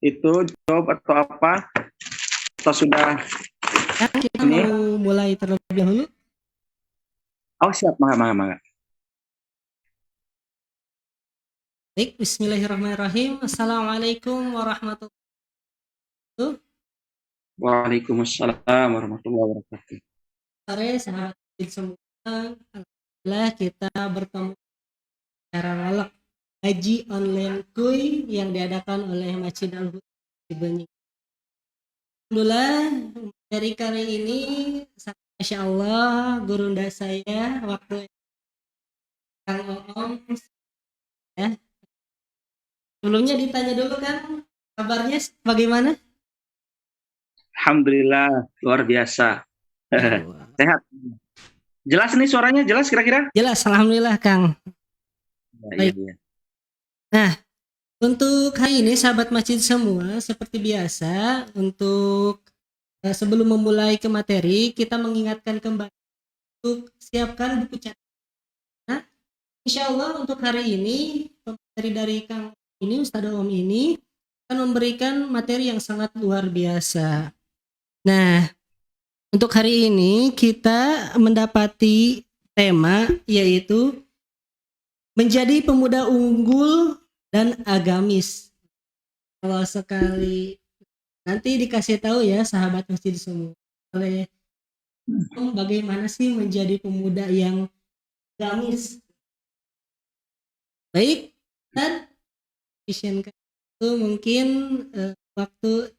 itu job atau apa? Atau sudah Kan kita ini? mau mulai terlebih dahulu. Oh siap, mangga. Baik, bismillahirrahmanirrahim. Assalamualaikum warahmatullahi wabarakatuh. Waalaikumsalam warahmatullahi wabarakatuh. Sore sahabat semua. Alhamdulillah kita bertemu secara ngalak haji online kuy yang diadakan oleh Masjid Al-Huda di Benying. Alhamdulillah dari kali ini Masya Allah gurunda saya waktu Kang Oom ya. Sebelumnya ditanya dulu kan kabarnya bagaimana? Alhamdulillah luar biasa. Sehat. Jelas nih suaranya, jelas kira-kira? Jelas, alhamdulillah Kang. Baik. Iya. Nah, untuk hari ini sahabat masjid semua seperti biasa untuk sebelum memulai ke materi kita mengingatkan kembali untuk siapkan buku catatan. Insya Allah untuk hari ini materi dari Kang ini Ustadz Om ini akan memberikan materi yang sangat luar biasa. Nah, untuk hari ini kita mendapati tema yaitu menjadi pemuda unggul dan agamis. Kalau sekali nanti dikasih tahu ya sahabat masjid semua oleh bagaimana sih menjadi pemuda yang agamis. Baik, dan vision itu mungkin waktu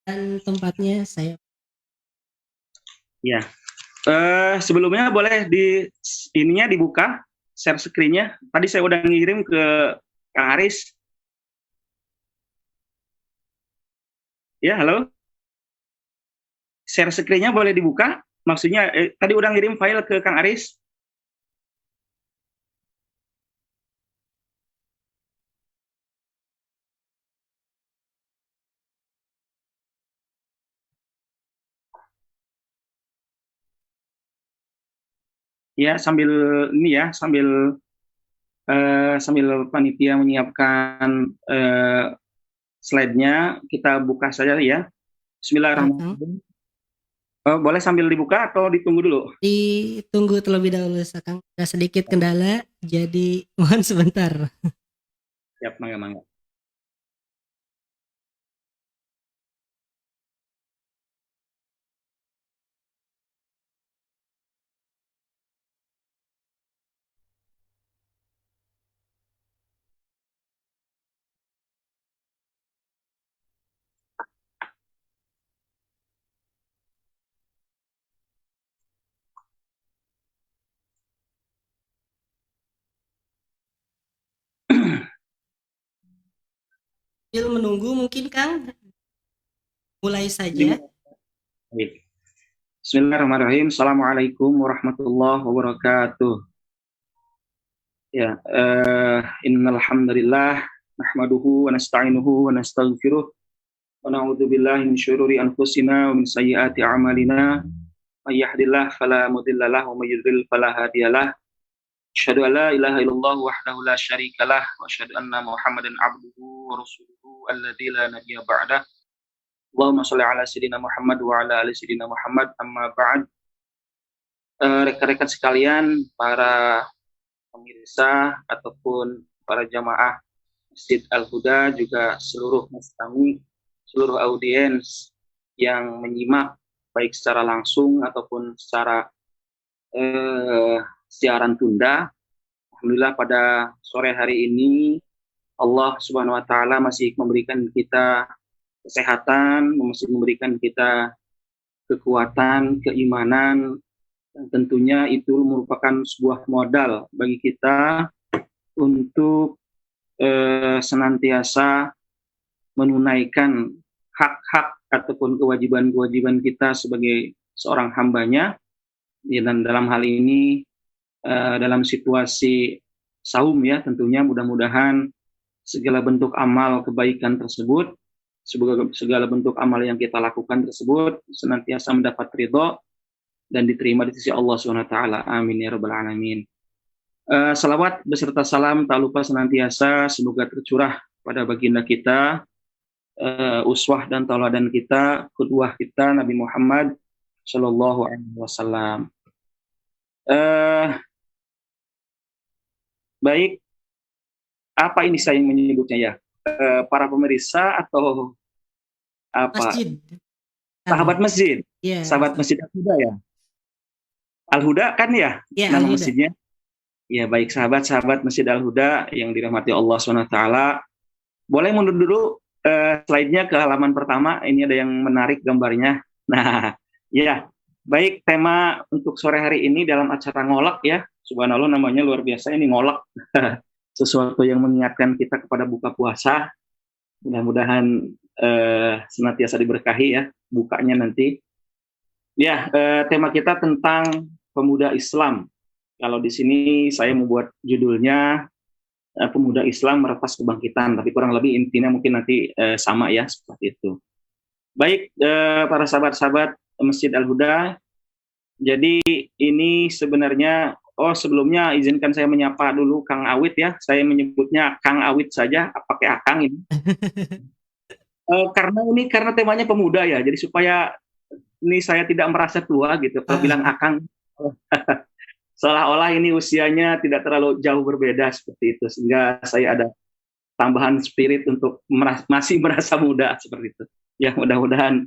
dan tempatnya saya. Ya. Sebelumnya boleh ininya dibuka share screen-nya. Tadi saya udah ngirim ke Kang Aris. Ya, halo. Share screen-nya boleh dibuka? Maksudnya tadi udah ngirim file ke Kang Aris. Ya, sambil ini ya, sambil panitia menyiapkan slide-nya, kita buka saja ya. Bismillahirrahmanirrahim. Boleh sambil dibuka atau ditunggu dulu? Ditunggu terlebih dahulu, Kang. Ada sedikit kendala, jadi mohon sebentar. Siap, mangga. Sambil menunggu mungkin Kang mulai saja. Bismillahirrahmanirrahim. Assalamualaikum warahmatullahi wabarakatuh. Ya, innal hamdalillah nahmaduhu wa nasta'inuhu wa nastaghfiruh wa na'udzu billahi min syururi anfusina wa min sayyiati a'malina. May yahdihillahu fala mudhillalah wa may yudhlil fala hadiyalah. Asyhadu an la ilaha illallah wahdahu la syarikalah wa asyhadu anna Muhammadan abduhu wa rasuluhu alladzi la nabiyya ba'dah. Allahumma shalli ala sayyidina Muhammad wa ala ali sayyidina Muhammad, amma ba'd. Rekan-rekan sekalian, para pemirsa ataupun para jamaah Masjid Al-Huda, juga seluruh mustami, seluruh audiens yang menyimak baik secara langsung ataupun secara siaran tunda. Alhamdulillah pada sore hari ini Allah Subhanahu wa taala masih memberikan kita kesehatan, masih memberikan kita kekuatan, keimanan, dan tentunya itu merupakan sebuah modal bagi kita untuk senantiasa menunaikan hak-hak ataupun kewajiban-kewajiban kita sebagai seorang hambanya. Dan dalam hal ini dalam situasi saum ya, tentunya mudah-mudahan segala bentuk amal kebaikan tersebut, segala bentuk amal yang kita lakukan tersebut senantiasa mendapat ridho dan diterima di sisi Allah SWT. Amin ya rabbal alamin. Salawat beserta salam tak lupa senantiasa semoga tercurah pada baginda kita uswah dan tauladan kita, qudwah kita Nabi Muhammad Shallallahu Alaihi Wasallam. Baik, apa ini saya menyebutnya ya? Para pemirsa atau apa? Masjid. Sahabat masjid, Yeah. sahabat masjid Al-Huda ya. Al-Huda kan ya, Yeah, nama Al-Huda. masjidnya. Ya baik sahabat-sahabat Masjid Al-Huda yang dirahmati Allah SWT. Boleh mundur dulu slide-nya ke halaman pertama. Ini ada yang menarik gambarnya. Nah, ya baik, tema untuk sore hari ini dalam acara ngolak ya. Subhanallah, namanya luar biasa ini, ngolak. Sesuatu yang mengingatkan kita kepada buka puasa. Mudah-mudahan senantiasa diberkahi ya bukanya nanti. Ya, tema kita tentang pemuda Islam. Kalau di sini saya membuat judulnya Pemuda Islam Meretas Kebangkitan, tapi kurang lebih intinya mungkin nanti sama ya, seperti itu. Baik, para sahabat-sahabat Masjid Al-Huda, jadi ini sebenarnya, sebelumnya izinkan saya menyapa dulu Kang Awit ya, saya menyebutnya Kang Awit saja, pakai akang ini. Karena temanya pemuda ya, jadi supaya ini saya tidak merasa tua gitu, kalau bilang akang, seolah-olah ini usianya tidak terlalu jauh berbeda seperti itu, sehingga saya ada tambahan spirit untuk masih merasa muda seperti itu. Ya mudah-mudahan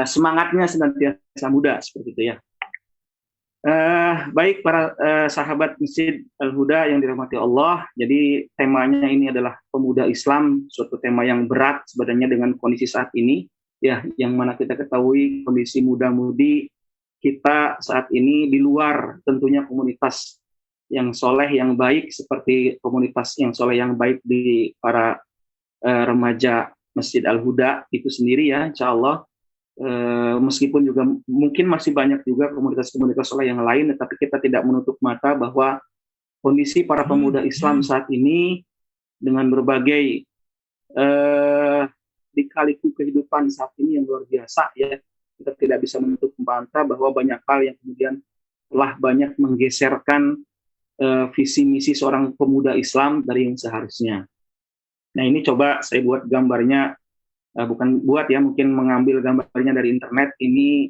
semangatnya senantiasa muda seperti itu ya. Baik para sahabat Masjid Al-Huda yang dirahmati Allah, jadi temanya ini adalah pemuda Islam, suatu tema yang berat sebenarnya dengan kondisi saat ini, ya, yang mana kita ketahui kondisi muda-mudi kita saat ini di luar tentunya komunitas yang soleh, yang baik, seperti komunitas yang soleh, yang baik di para remaja Masjid Al-Huda itu sendiri ya, insya Allah. Meskipun juga mungkin masih banyak juga komunitas-komunitas soleh yang lain, tetapi kita tidak menutup mata bahwa kondisi para pemuda Islam saat ini dengan berbagai lika-liku kehidupan saat ini yang luar biasa ya, kita tidak bisa menutup mata bahwa banyak hal yang kemudian telah banyak menggeserkan visi misi seorang pemuda Islam dari yang seharusnya. Nah ini coba saya buat gambarnya, bukan buat ya, mungkin mengambil gambarnya dari internet. Ini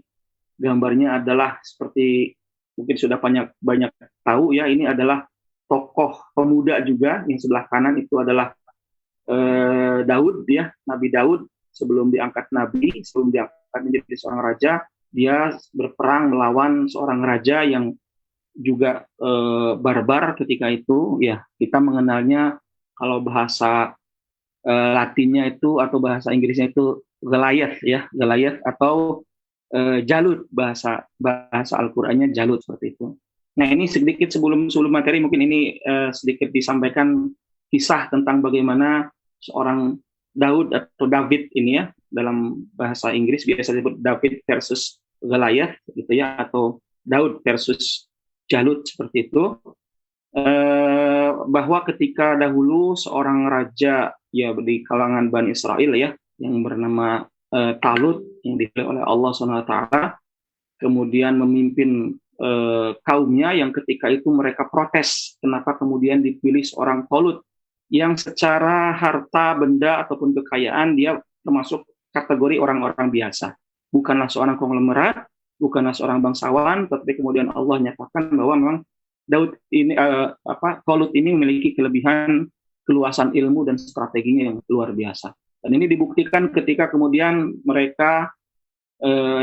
gambarnya adalah seperti mungkin sudah banyak tahu ya, ini adalah tokoh pemuda juga. Yang sebelah kanan itu adalah Daud ya, Nabi Daud sebelum diangkat nabi, sebelum diangkat menjadi seorang raja, dia berperang melawan seorang raja yang juga barbar ketika itu ya. Kita mengenalnya kalau bahasa Latinnya itu atau bahasa Inggrisnya itu Goliath ya, Goliath atau Jalut, bahasa Al-Qur'annya Jalut seperti itu. Nah ini sedikit sebelum materi, mungkin ini sedikit disampaikan kisah tentang bagaimana seorang Daud atau David ini ya, dalam bahasa Inggris biasa disebut David versus Goliath gitu ya, atau Daud versus Jalut seperti itu. Bahwa ketika dahulu seorang raja ya di kalangan Bani Israel ya, yang bernama Talut, yang dipilih oleh Allah SWT, kemudian memimpin kaumnya yang ketika itu mereka protes kenapa kemudian dipilih seorang Talut yang secara harta benda ataupun kekayaan dia termasuk kategori orang-orang biasa, bukanlah seorang konglomerat, bukanlah seorang bangsawan, tetapi kemudian Allah nyatakan bahwa memang Daud ini Talut ini memiliki kelebihan keluasan ilmu dan strateginya yang luar biasa. Dan ini dibuktikan ketika kemudian mereka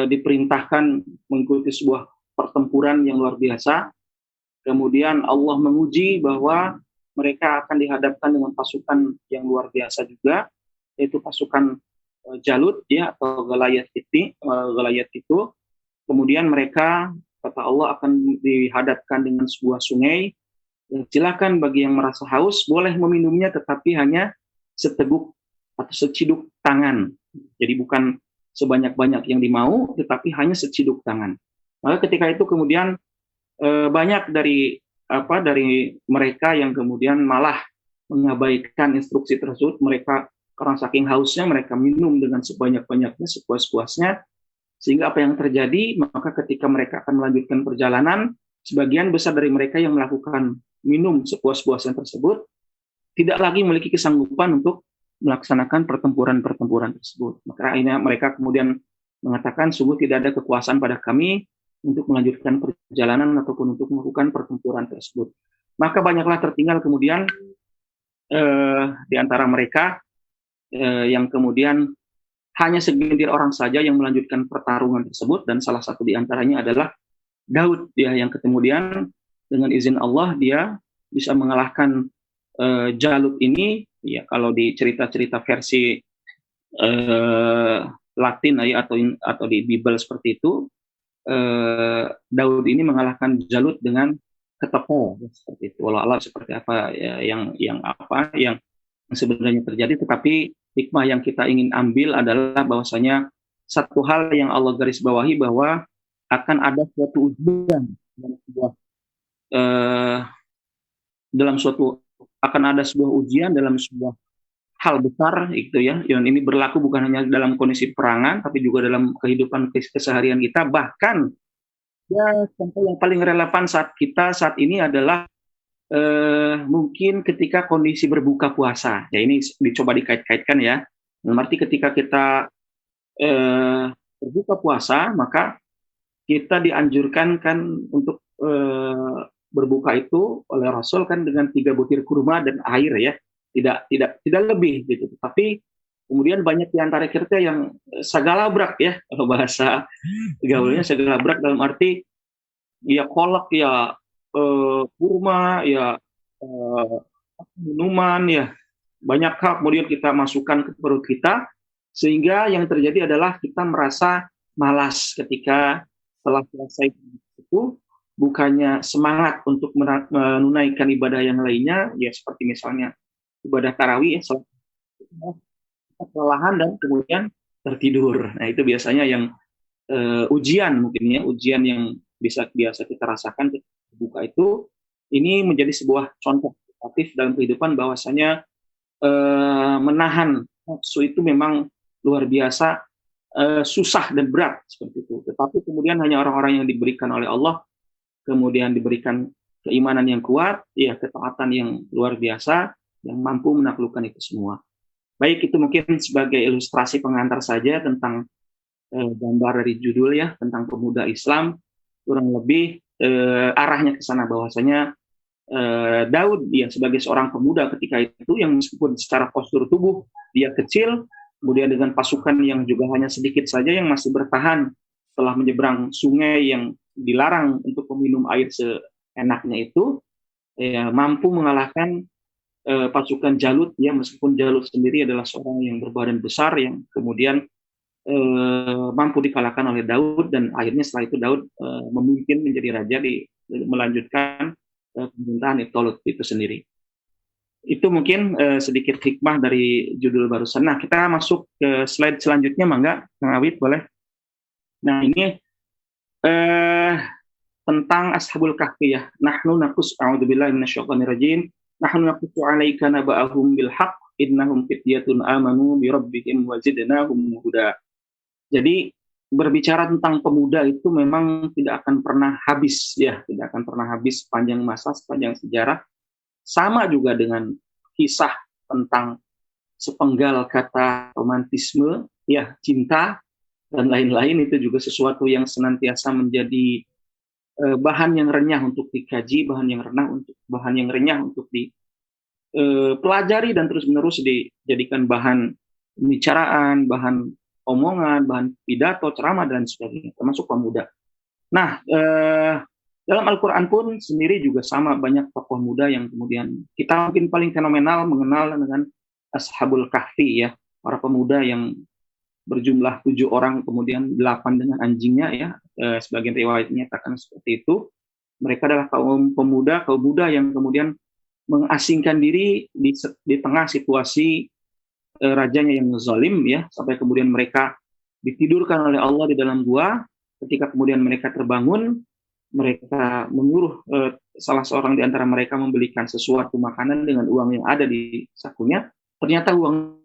diperintahkan mengikuti sebuah pertempuran yang luar biasa. Kemudian Allah menguji bahwa mereka akan dihadapkan dengan pasukan yang luar biasa juga, yaitu pasukan Jalut ya, atau Goliath itu. Kemudian mereka, kata Allah, akan dihadapkan dengan sebuah sungai. Silakan bagi yang merasa haus boleh meminumnya, tetapi hanya seteguk atau seciduk tangan. Jadi bukan sebanyak-banyak yang dimau, tetapi hanya seciduk tangan. Maka ketika itu kemudian banyak dari mereka yang kemudian malah mengabaikan instruksi tersebut. Mereka karena saking hausnya mereka minum dengan sebanyak-banyaknya, sepuas-puasnya, sehingga apa yang terjadi, maka ketika mereka akan melanjutkan perjalanan, sebagian besar dari mereka yang melakukan minum sepuas-puasnya tersebut tidak lagi memiliki kesanggupan untuk melaksanakan pertempuran-pertempuran tersebut. Maka akhirnya mereka kemudian mengatakan sungguh tidak ada kekuasaan pada kami untuk melanjutkan perjalanan ataupun untuk melakukan pertempuran tersebut. Maka banyaklah tertinggal kemudian di antara mereka yang kemudian hanya segelintir orang saja yang melanjutkan pertarungan tersebut, dan salah satu di antaranya adalah Daud, ya, yang kemudian dengan izin Allah dia bisa mengalahkan Jalut ini. Ya, kalau di cerita-cerita versi Latin ya, atau di Bible seperti itu, Daud ini mengalahkan Jalut dengan ketepel, seperti itu. Walau seperti apa ya, yang sebenarnya terjadi, tetapi hikmah yang kita ingin ambil adalah bahwasanya satu hal yang Allah garis bawahi, bahwa akan ada suatu ujian dalam sebuah ujian dalam sebuah hal besar, gitu ya. Yang ini berlaku bukan hanya dalam kondisi perangan, tapi juga dalam kehidupan keseharian kita. Bahkan ya, contoh yang paling relevan saat ini adalah mungkin ketika kondisi berbuka puasa. Ya, ini dicoba dikait-kaitkan ya. Berarti ketika kita berbuka puasa, maka kita dianjurkan kan untuk berbuka itu oleh Rasul kan dengan 3 butir kurma dan air ya. Tidak lebih gitu. Tapi kemudian banyak di antara kita yang sagalabrak ya, kalau bahasa gaulnya sagalabrak, dalam arti ya kolak ya, kurma ya, minuman ya, banyak hal kemudian kita masukkan ke perut kita, sehingga yang terjadi adalah kita merasa malas ketika setelah selesai itu, bukannya semangat untuk menunaikan ibadah yang lainnya ya, seperti misalnya ibadah tarawih ya, kelelahan dan kemudian tertidur. Nah, itu biasanya yang ujian, mungkin ya, ujian yang biasa kita rasakan ketika buka itu. Ini menjadi sebuah contoh positif dalam kehidupan, bahwasanya menahan nafsu itu memang luar biasa susah dan berat seperti itu. Tetapi kemudian hanya orang-orang yang diberikan oleh Allah, kemudian diberikan keimanan yang kuat, ya, ketaatan yang luar biasa, yang mampu menaklukkan itu semua. Baik, itu mungkin sebagai ilustrasi pengantar saja tentang gambar dari judul ya, tentang pemuda Islam. Kurang lebih arahnya ke sana, bahwasanya Daud dia sebagai seorang pemuda ketika itu, yang meskipun secara postur tubuh dia kecil, kemudian dengan pasukan yang juga hanya sedikit saja yang masih bertahan setelah menyeberang sungai yang dilarang untuk meminum air seenaknya itu, mampu mengalahkan pasukan Jalut ya, meskipun Jalut sendiri adalah seorang yang berbadan besar, yang kemudian mampu dikalahkan oleh Daud, dan akhirnya setelah itu Daud memimpin menjadi raja, melanjutkan pemerintahan Tolut itu sendiri. Itu mungkin sedikit hikmah dari judul barusan. Nah, kita masuk ke slide selanjutnya, mangga Kang Awid boleh. Nah, ini tentang Ashabul Kahfi ya. Nahnu naqus a'udzubillahi minasyaitonir rajim. Nahnu naqussu 'alaika naba'ahum bil haqq innahum fityatun amanu bi rabbihim wa zidnahum huda. Jadi berbicara tentang pemuda itu memang tidak akan pernah habis ya, tidak akan pernah habis sepanjang masa, sepanjang sejarah. Sama juga dengan kisah tentang sepenggal kata romantisme ya, cinta dan lain-lain, itu juga sesuatu yang senantiasa menjadi bahan yang renyah untuk dikaji, bahan yang renyah untuk dipelajari dan terus-menerus dijadikan bahan pembicaraan, bahan omongan, bahan pidato, ceramah dan sebagainya, termasuk pemuda. Nah, dalam Al-Quran pun sendiri juga sama, banyak tokoh muda yang kemudian kita mungkin paling fenomenal mengenal dengan Ashabul Kahfi ya, para pemuda yang berjumlah 7 orang, kemudian 8 dengan anjingnya ya, sebagian riwayat menyatakan seperti itu. Mereka adalah kaum muda yang kemudian mengasingkan diri di tengah situasi rajanya yang zalim ya, sampai kemudian mereka ditidurkan oleh Allah di dalam gua. Ketika kemudian mereka terbangun, mereka menyuruh salah seorang di antara mereka membelikan sesuatu makanan dengan uang yang ada di sakunya. Ternyata uangnya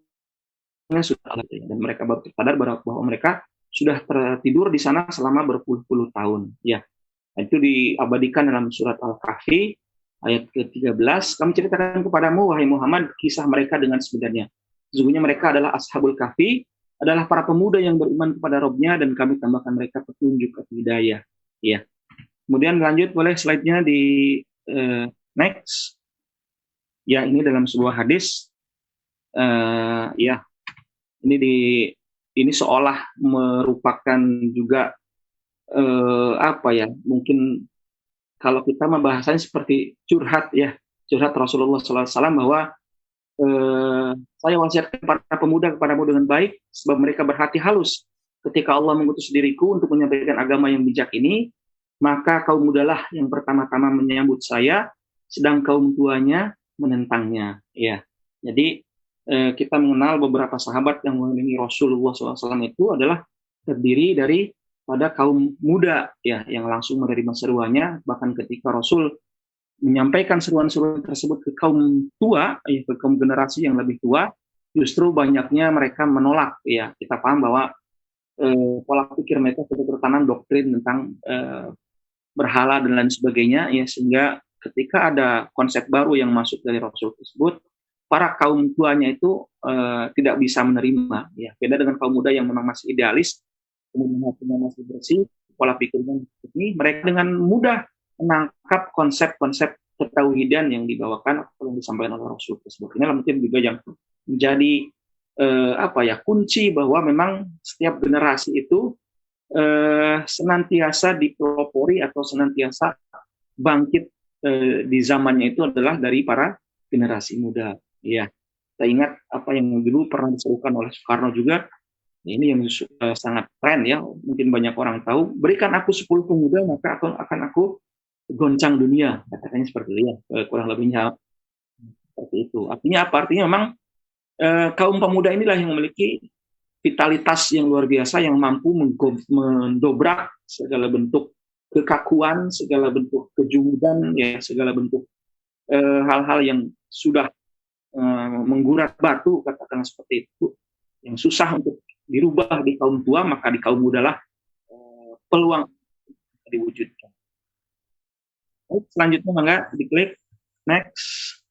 sudah ada, dan mereka baru sadar bahwa mereka sudah tertidur di sana selama berpuluh-puluh tahun ya. Itu diabadikan dalam surat Al-Kahfi ayat ke-13. Kami ceritakan kepadamu wahai Muhammad kisah mereka dengan sebenarnya. Sesungguhnya mereka adalah ashabul kahfi, adalah para pemuda yang beriman kepada Robnya, dan kami tambahkan mereka petunjuk atau hidayah. Ya. Kemudian lanjut boleh slide-nya di next. Ya, ini dalam sebuah hadis. Ya, ini seolah merupakan juga apa ya? Mungkin kalau kita membahasanya seperti curhat ya, curhat Rasulullah SAW bahwa saya wasiatkan para pemuda kepadamu dengan baik, sebab mereka berhati halus. Ketika Allah mengutus diriku untuk menyampaikan agama yang bijak ini, maka kaum mudalah yang pertama-tama menyambut saya, sedang kaum tuanya menentangnya. Ya, jadi kita mengenal beberapa sahabat yang mengelilingi Rasulullah SAW itu adalah terdiri dari pada kaum muda ya yang langsung menerima seruannya, bahkan ketika Rasul menyampaikan seruan-seruan tersebut ke kaum tua, ya, ke kaum generasi yang lebih tua, justru banyaknya mereka menolak. Ya, kita paham bahwa pola pikir mereka sudah tertanam doktrin tentang berhala dan lain sebagainya, ya, sehingga ketika ada konsep baru yang masuk dari Rasul tersebut, para kaum tuanya itu tidak bisa menerima. Ya, beda dengan kaum muda yang memang masih idealis, kemudian hatinya masih bersih, pola pikirnya ini, mereka dengan mudah menangkap konsep-konsep ketauhidan yang dibawakan atau yang disampaikan oleh Rasul tersebut. Ini mungkin juga yang menjadi apa ya, kunci bahwa memang setiap generasi itu senantiasa dipelopori atau senantiasa bangkit di zamannya itu adalah dari para generasi muda. Ya, kita ingat apa yang dulu pernah diserukan oleh Soekarno juga. Ini yang sangat keren ya, mungkin banyak orang tahu. Berikan aku 10 pemuda, maka akan aku goncang dunia. Katanya seperti itu ya, kurang lebihnya seperti itu. Artinya apa? Artinya memang kaum pemuda inilah yang memiliki vitalitas yang luar biasa, yang mampu mendobrak segala bentuk kekakuan, segala bentuk kejumudan, ya, segala bentuk hal-hal yang sudah menggurat batu, katakan seperti itu, yang susah untuk dirubah di kaum tua, maka di kaum muda lah peluang diwujudkan. Selanjutnya mangga diklik next.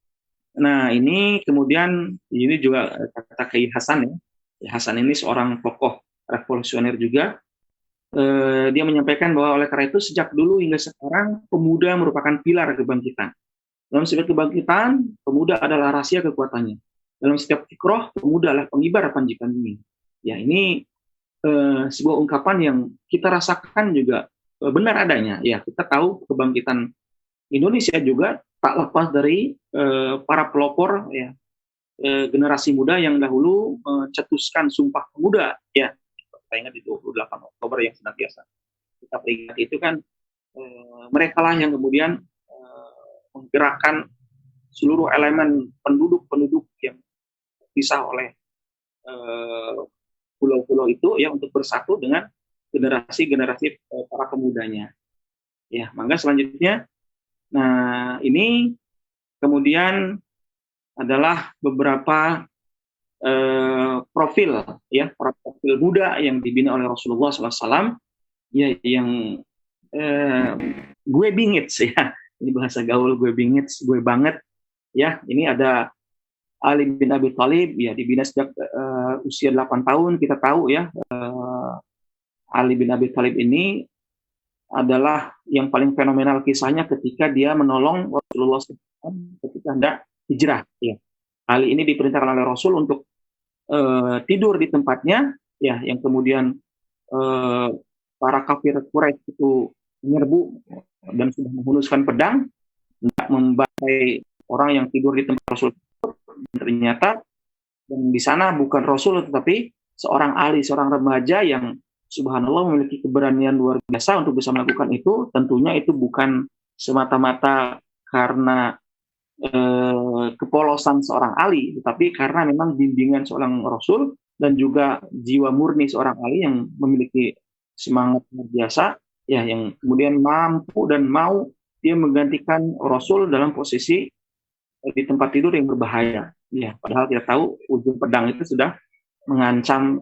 Nah, ini kemudian ini juga kata Kiai Hasan ya. Hasan ini seorang tokoh revolusioner juga. Dia menyampaikan bahwa oleh karena itu sejak dulu hingga sekarang pemuda merupakan pilar kebangkitan. Dalam setiap kebangkitan, pemuda adalah rahasia kekuatannya. Dalam setiap fikroh, pemuda adalah pengibar panjikan bumi. Ya, ini sebuah ungkapan yang kita rasakan juga benar adanya. Ya, kita tahu kebangkitan Indonesia juga tak lepas dari para pelopor ya, generasi muda yang dahulu mencetuskan Sumpah Pemuda ya. Kita ingat di 28 Oktober yang senantiasa kita peringati itu kan, mereka lah yang kemudian menggerakkan seluruh elemen penduduk-penduduk yang terpisah oleh pulau-pulau itu ya untuk bersatu dengan generasi-generasi para pemudanya. Ya, mangga selanjutnya. Nah, ini kemudian adalah beberapa profil ya, profil muda yang dibina oleh Rasulullah SAW ya, yang gue bingit ya, ini bahasa gaul, gue bingit, gue banget ya. Ini ada Ali bin Abi Thalib ya, dibina sejak usia 8 tahun. Kita tahu ya, Ali bin Abi Thalib ini adalah yang paling fenomenal kisahnya ketika dia menolong Rasulullah SAW ketika hendak hijrah ya. Ali ini diperintahkan oleh Rasul untuk tidur di tempatnya ya, yang kemudian para kafir Quraisy itu menyerbu dan sudah menghunuskan pedang hendak membantai orang yang tidur di tempat Rasul. Ternyata dan di sana bukan Rasul tetapi seorang Ali, seorang remaja yang subhanallah memiliki keberanian luar biasa untuk bisa melakukan itu. Tentunya itu bukan semata-mata karena kepolosan seorang Ali, tetapi karena memang bimbingan seorang Rasul dan juga jiwa murni seorang Ali yang memiliki semangat luar biasa ya, yang kemudian mampu dan mau dia menggantikan Rasul dalam posisi di tempat tidur yang berbahaya ya, padahal kita tahu ujung pedang itu sudah mengancam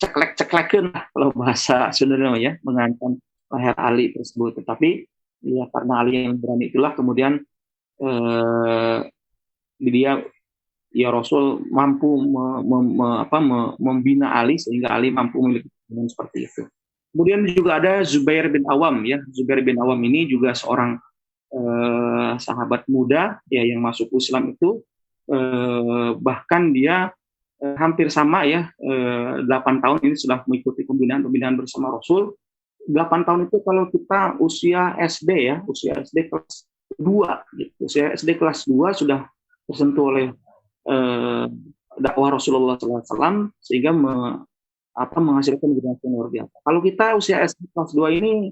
ceklek-ceklekan kalau bahasa Sunda ya, mengancam leher Ali tersebut. Tetapi ya karena Ali yang berani itulah kemudian dia ya Rasul mampu membina Ali sehingga Ali mampu memiliki keinginan seperti itu. Kemudian juga ada Zubair bin Awam ya. Zubair bin Awam ini juga seorang sahabat muda ya yang masuk Islam itu, bahkan dia hampir sama ya, 8 tahun ini sudah mengikuti pembinaan bersama Rasul. 8 tahun itu kalau kita usia SD ya, usia SD kelas 2 gitu. Usia SD kelas 2 sudah tersentuh oleh dakwah Rasulullah SAW sehingga menghasilkan generasi yang luar biasa. Kalau kita usia SD kelas 2 ini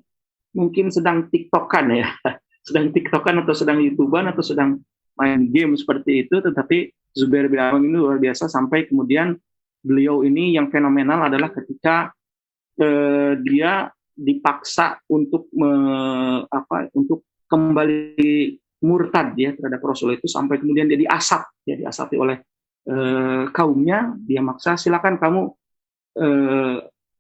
mungkin sedang TikTokan ya, sedang TikTokan atau sedang YouTubean atau sedang main game seperti itu, tetapi Zubair bin Awam ini luar biasa sampai kemudian beliau ini yang fenomenal adalah ketika dia dipaksa untuk untuk kembali murtad ya terhadap Rasul itu sampai kemudian dia diasapi oleh kaumnya. Dia maksa, silakan kamu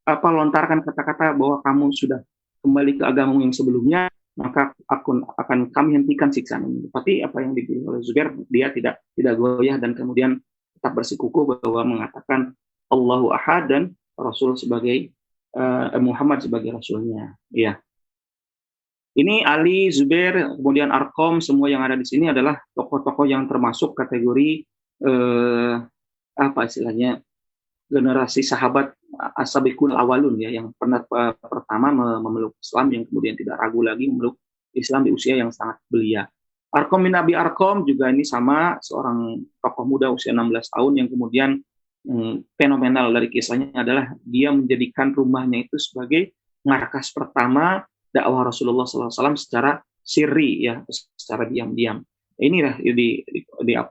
lontarkan kata-kata bahwa kamu sudah kembali ke agama yang sebelumnya, maka akan kami hentikan siksaan ini. Tapi apa yang dipilih oleh Zubair, dia tidak goyah dan kemudian tetap bersikukuh bahwa mengatakan Allahu Ahad dan Rasul sebagai Muhammad sebagai Rasulnya. Ya. Ini Ali, Zubair, kemudian Arqam, semua yang ada di sini adalah tokoh-tokoh yang termasuk kategori istilahnya generasi sahabat as-sabiqul awalun ya, yang pernah pertama memeluk Islam, yang kemudian tidak ragu lagi memeluk Islam di usia yang sangat belia. Arqam bin Abi Arqam juga ini sama, seorang tokoh muda usia 16 tahun yang kemudian fenomenal dari kisahnya adalah dia menjadikan rumahnya itu sebagai markas pertama dakwah Rasulullah SAW secara sirri ya, secara diam-diam. Inilah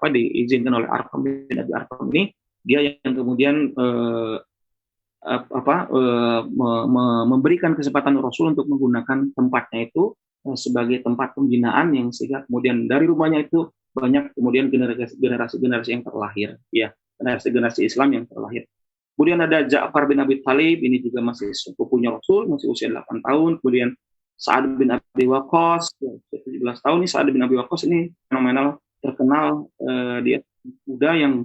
diizinkan oleh Arqam bin Abi Arqam ini, dia yang kemudian memberikan kesempatan Rasul untuk menggunakan tempatnya itu sebagai tempat pembinaan, yang sehingga kemudian dari rumahnya itu banyak kemudian generasi yang terlahir ya, generasi Islam yang terlahir. Kemudian ada Ja'far bin Abi Thalib, ini juga masih sepupunya Rasul, masih usia 8 tahun. Kemudian Sa'ad bin Abi Waqqas, 17 tahun. Ini Sa'ad bin Abi Waqqas ini fenomenal, terkenal, dia muda yang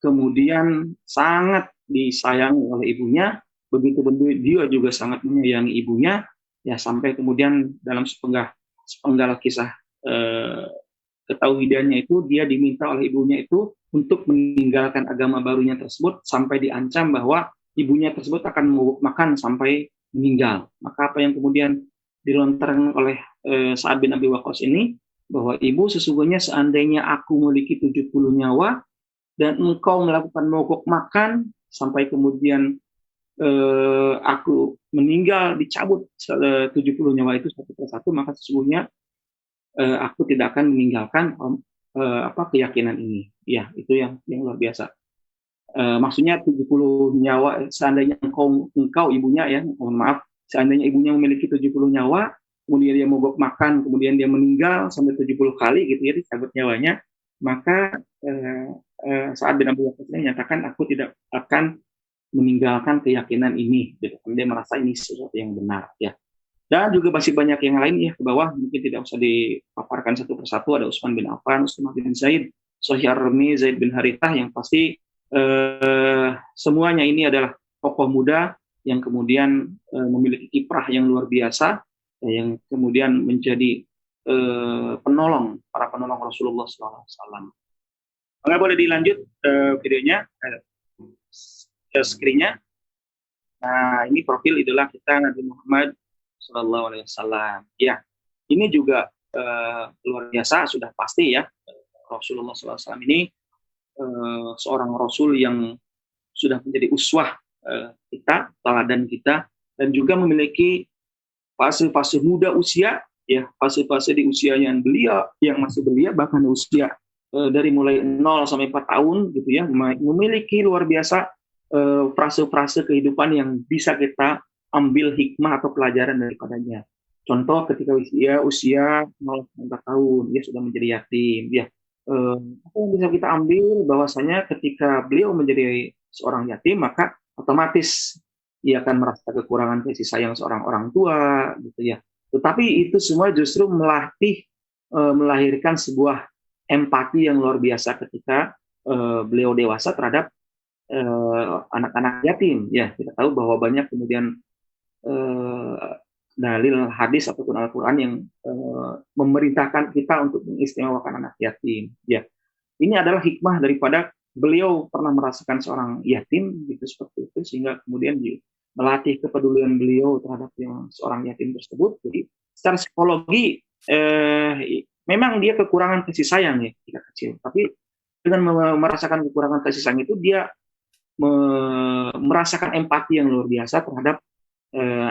kemudian sangat disayangi oleh ibunya, begitu dia juga sangat menyayangi ibunya, ya sampai kemudian dalam sepenggal kisah ketauhidannya itu, dia diminta oleh ibunya itu untuk meninggalkan agama barunya tersebut, sampai diancam bahwa ibunya tersebut akan mogok makan sampai meninggal. Maka apa yang kemudian dilontarkan oleh Sa'ad bin Abi Waqqas ini, bahwa ibu, sesungguhnya seandainya aku memiliki 70 nyawa dan engkau melakukan mogok makan sampai kemudian aku meninggal, dicabut 70 nyawa itu satu persatu, maka sesungguhnya aku tidak akan meninggalkan keyakinan ini. Ya, itu yang luar biasa. Maksudnya 70 nyawa, seandainya engkau ibunya ya, mohon maaf, seandainya ibunya memiliki 70 nyawa, kemudian dia mogok makan, kemudian dia meninggal sampai 70 kali gitu ya, dicabut nyawanya, maka Sa'ad bin Abi Waqqas menyatakan, aku tidak akan meninggalkan keyakinan ini. Gitu. Dia merasa ini sesuatu yang benar ya. Dan juga masih banyak yang lain ya, ke bawah mungkin tidak usah dipaparkan satu persatu. Ada Utsman bin Affan, Utsman bin Zaid, Sahih Ar-Rumi, Zaid bin Harithah, yang pasti semuanya ini adalah tokoh muda yang kemudian memiliki kiprah yang luar biasa, yang kemudian menjadi para penolong Rasulullah SAW. Nggak boleh dilanjut videonya, screen-nya. Nah, ini profil idola kita Nabi Muhammad SAW. Ya, ini juga luar biasa, sudah pasti ya, Rasulullah SAW ini seorang Rasul yang sudah menjadi uswah kita, teladan kita, dan juga memiliki fase-fase muda usia, ya, fase-fase di usianya yang masih belia, bahkan usia dari mulai 0 sampai 4 tahun gitu ya, memiliki luar biasa frase-frase kehidupan yang bisa kita ambil hikmah atau pelajaran daripadanya. Contoh ketika usia 0 sampai 4 tahun, dia sudah menjadi yatim, ya. Apa yang bisa kita ambil, bahwasanya ketika beliau menjadi seorang yatim, maka otomatis ia akan merasa kekurangan kasih sayang seorang orang tua, gitu ya. Tetapi itu semua justru melahirkan sebuah empati yang luar biasa ketika beliau dewasa terhadap anak-anak yatim. Ya, kita tahu bahwa banyak kemudian eh, dalil hadis ataupun Al-Quran yang memerintahkan kita untuk mengistimewakan anak yatim. Ya, ini adalah hikmah daripada beliau pernah merasakan seorang yatim gitu seperti itu sehingga kemudian melatih kepedulian beliau terhadap seorang yatim tersebut. Jadi secara psikologi memang dia kekurangan kasih sayang ya ketika kecil, tapi dengan merasakan kekurangan kasih sayang itu dia merasakan empati yang luar biasa terhadap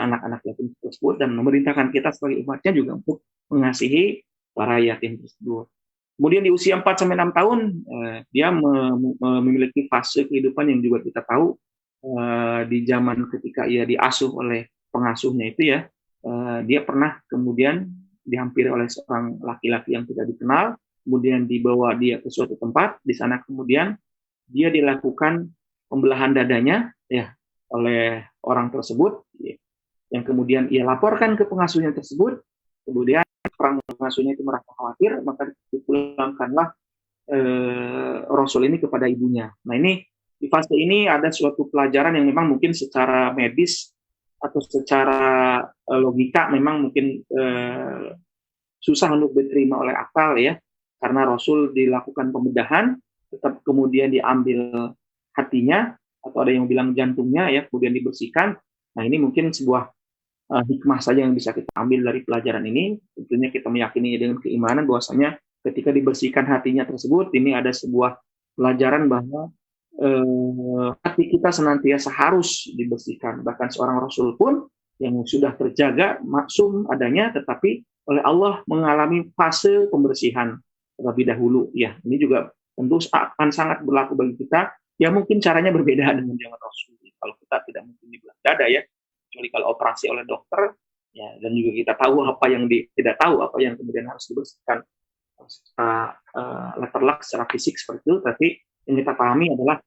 anak-anak yatim tersebut dan memerintahkan kita sebagai umatnya juga untuk mengasihi para yatim tersebut. Kemudian di usia 4 sampai 6 tahun dia memiliki fase kehidupan yang juga kita tahu di zaman ketika ia diasuh oleh pengasuhnya itu ya, dia pernah kemudian dihampiri oleh seorang laki-laki yang tidak dikenal, kemudian dibawa dia ke suatu tempat, di sana kemudian dia dilakukan pembelahan dadanya ya oleh orang tersebut, yang kemudian ia laporkan ke pengasuhnya tersebut, kemudian orang pengasuhnya itu merasa khawatir, maka dipulangkanlah Rasul ini kepada ibunya. Nah ini di fase ini ada suatu pelajaran yang memang mungkin secara medis atau secara logika memang mungkin susah untuk diterima oleh akal ya, karena Rasul dilakukan pembedahan, tetap kemudian diambil hatinya atau ada yang bilang jantungnya ya, kemudian dibersihkan. Nah ini mungkin sebuah hikmah saja yang bisa kita ambil dari pelajaran ini. Tentunya kita meyakini dengan keimanan bahwasanya ketika dibersihkan hatinya tersebut, ini ada sebuah pelajaran bahwa hati kita senantiasa harus dibersihkan. Bahkan seorang Rasul pun yang sudah terjaga maksum adanya, tetapi oleh Allah mengalami fase pembersihan terlebih dahulu. Ya, ini juga tentu akan sangat berlaku bagi kita. Ya mungkin caranya berbeda dengan zaman Rasul. Kalau kita tidak mungkin dibelah dada ya, kecuali kalau operasi oleh dokter, ya, dan juga kita tahu apa yang tidak tahu apa yang kemudian harus dibersihkan secara letterlock secara fisik seperti itu. Tapi yang kita pahami adalah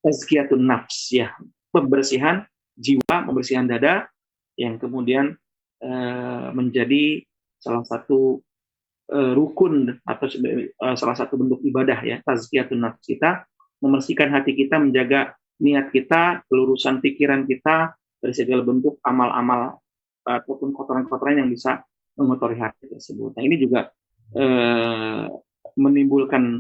tazkiyatun nafs ya, pembersihan jiwa, pembersihan dada yang kemudian menjadi salah satu rukun atau salah satu bentuk ibadah ya, tazkiyatun nafs kita, membersihkan hati kita, menjaga niat kita, kelurusan pikiran kita dari segala bentuk amal-amal ataupun kotoran-kotoran yang bisa mengotori hati tersebut. Nah ini juga menimbulkan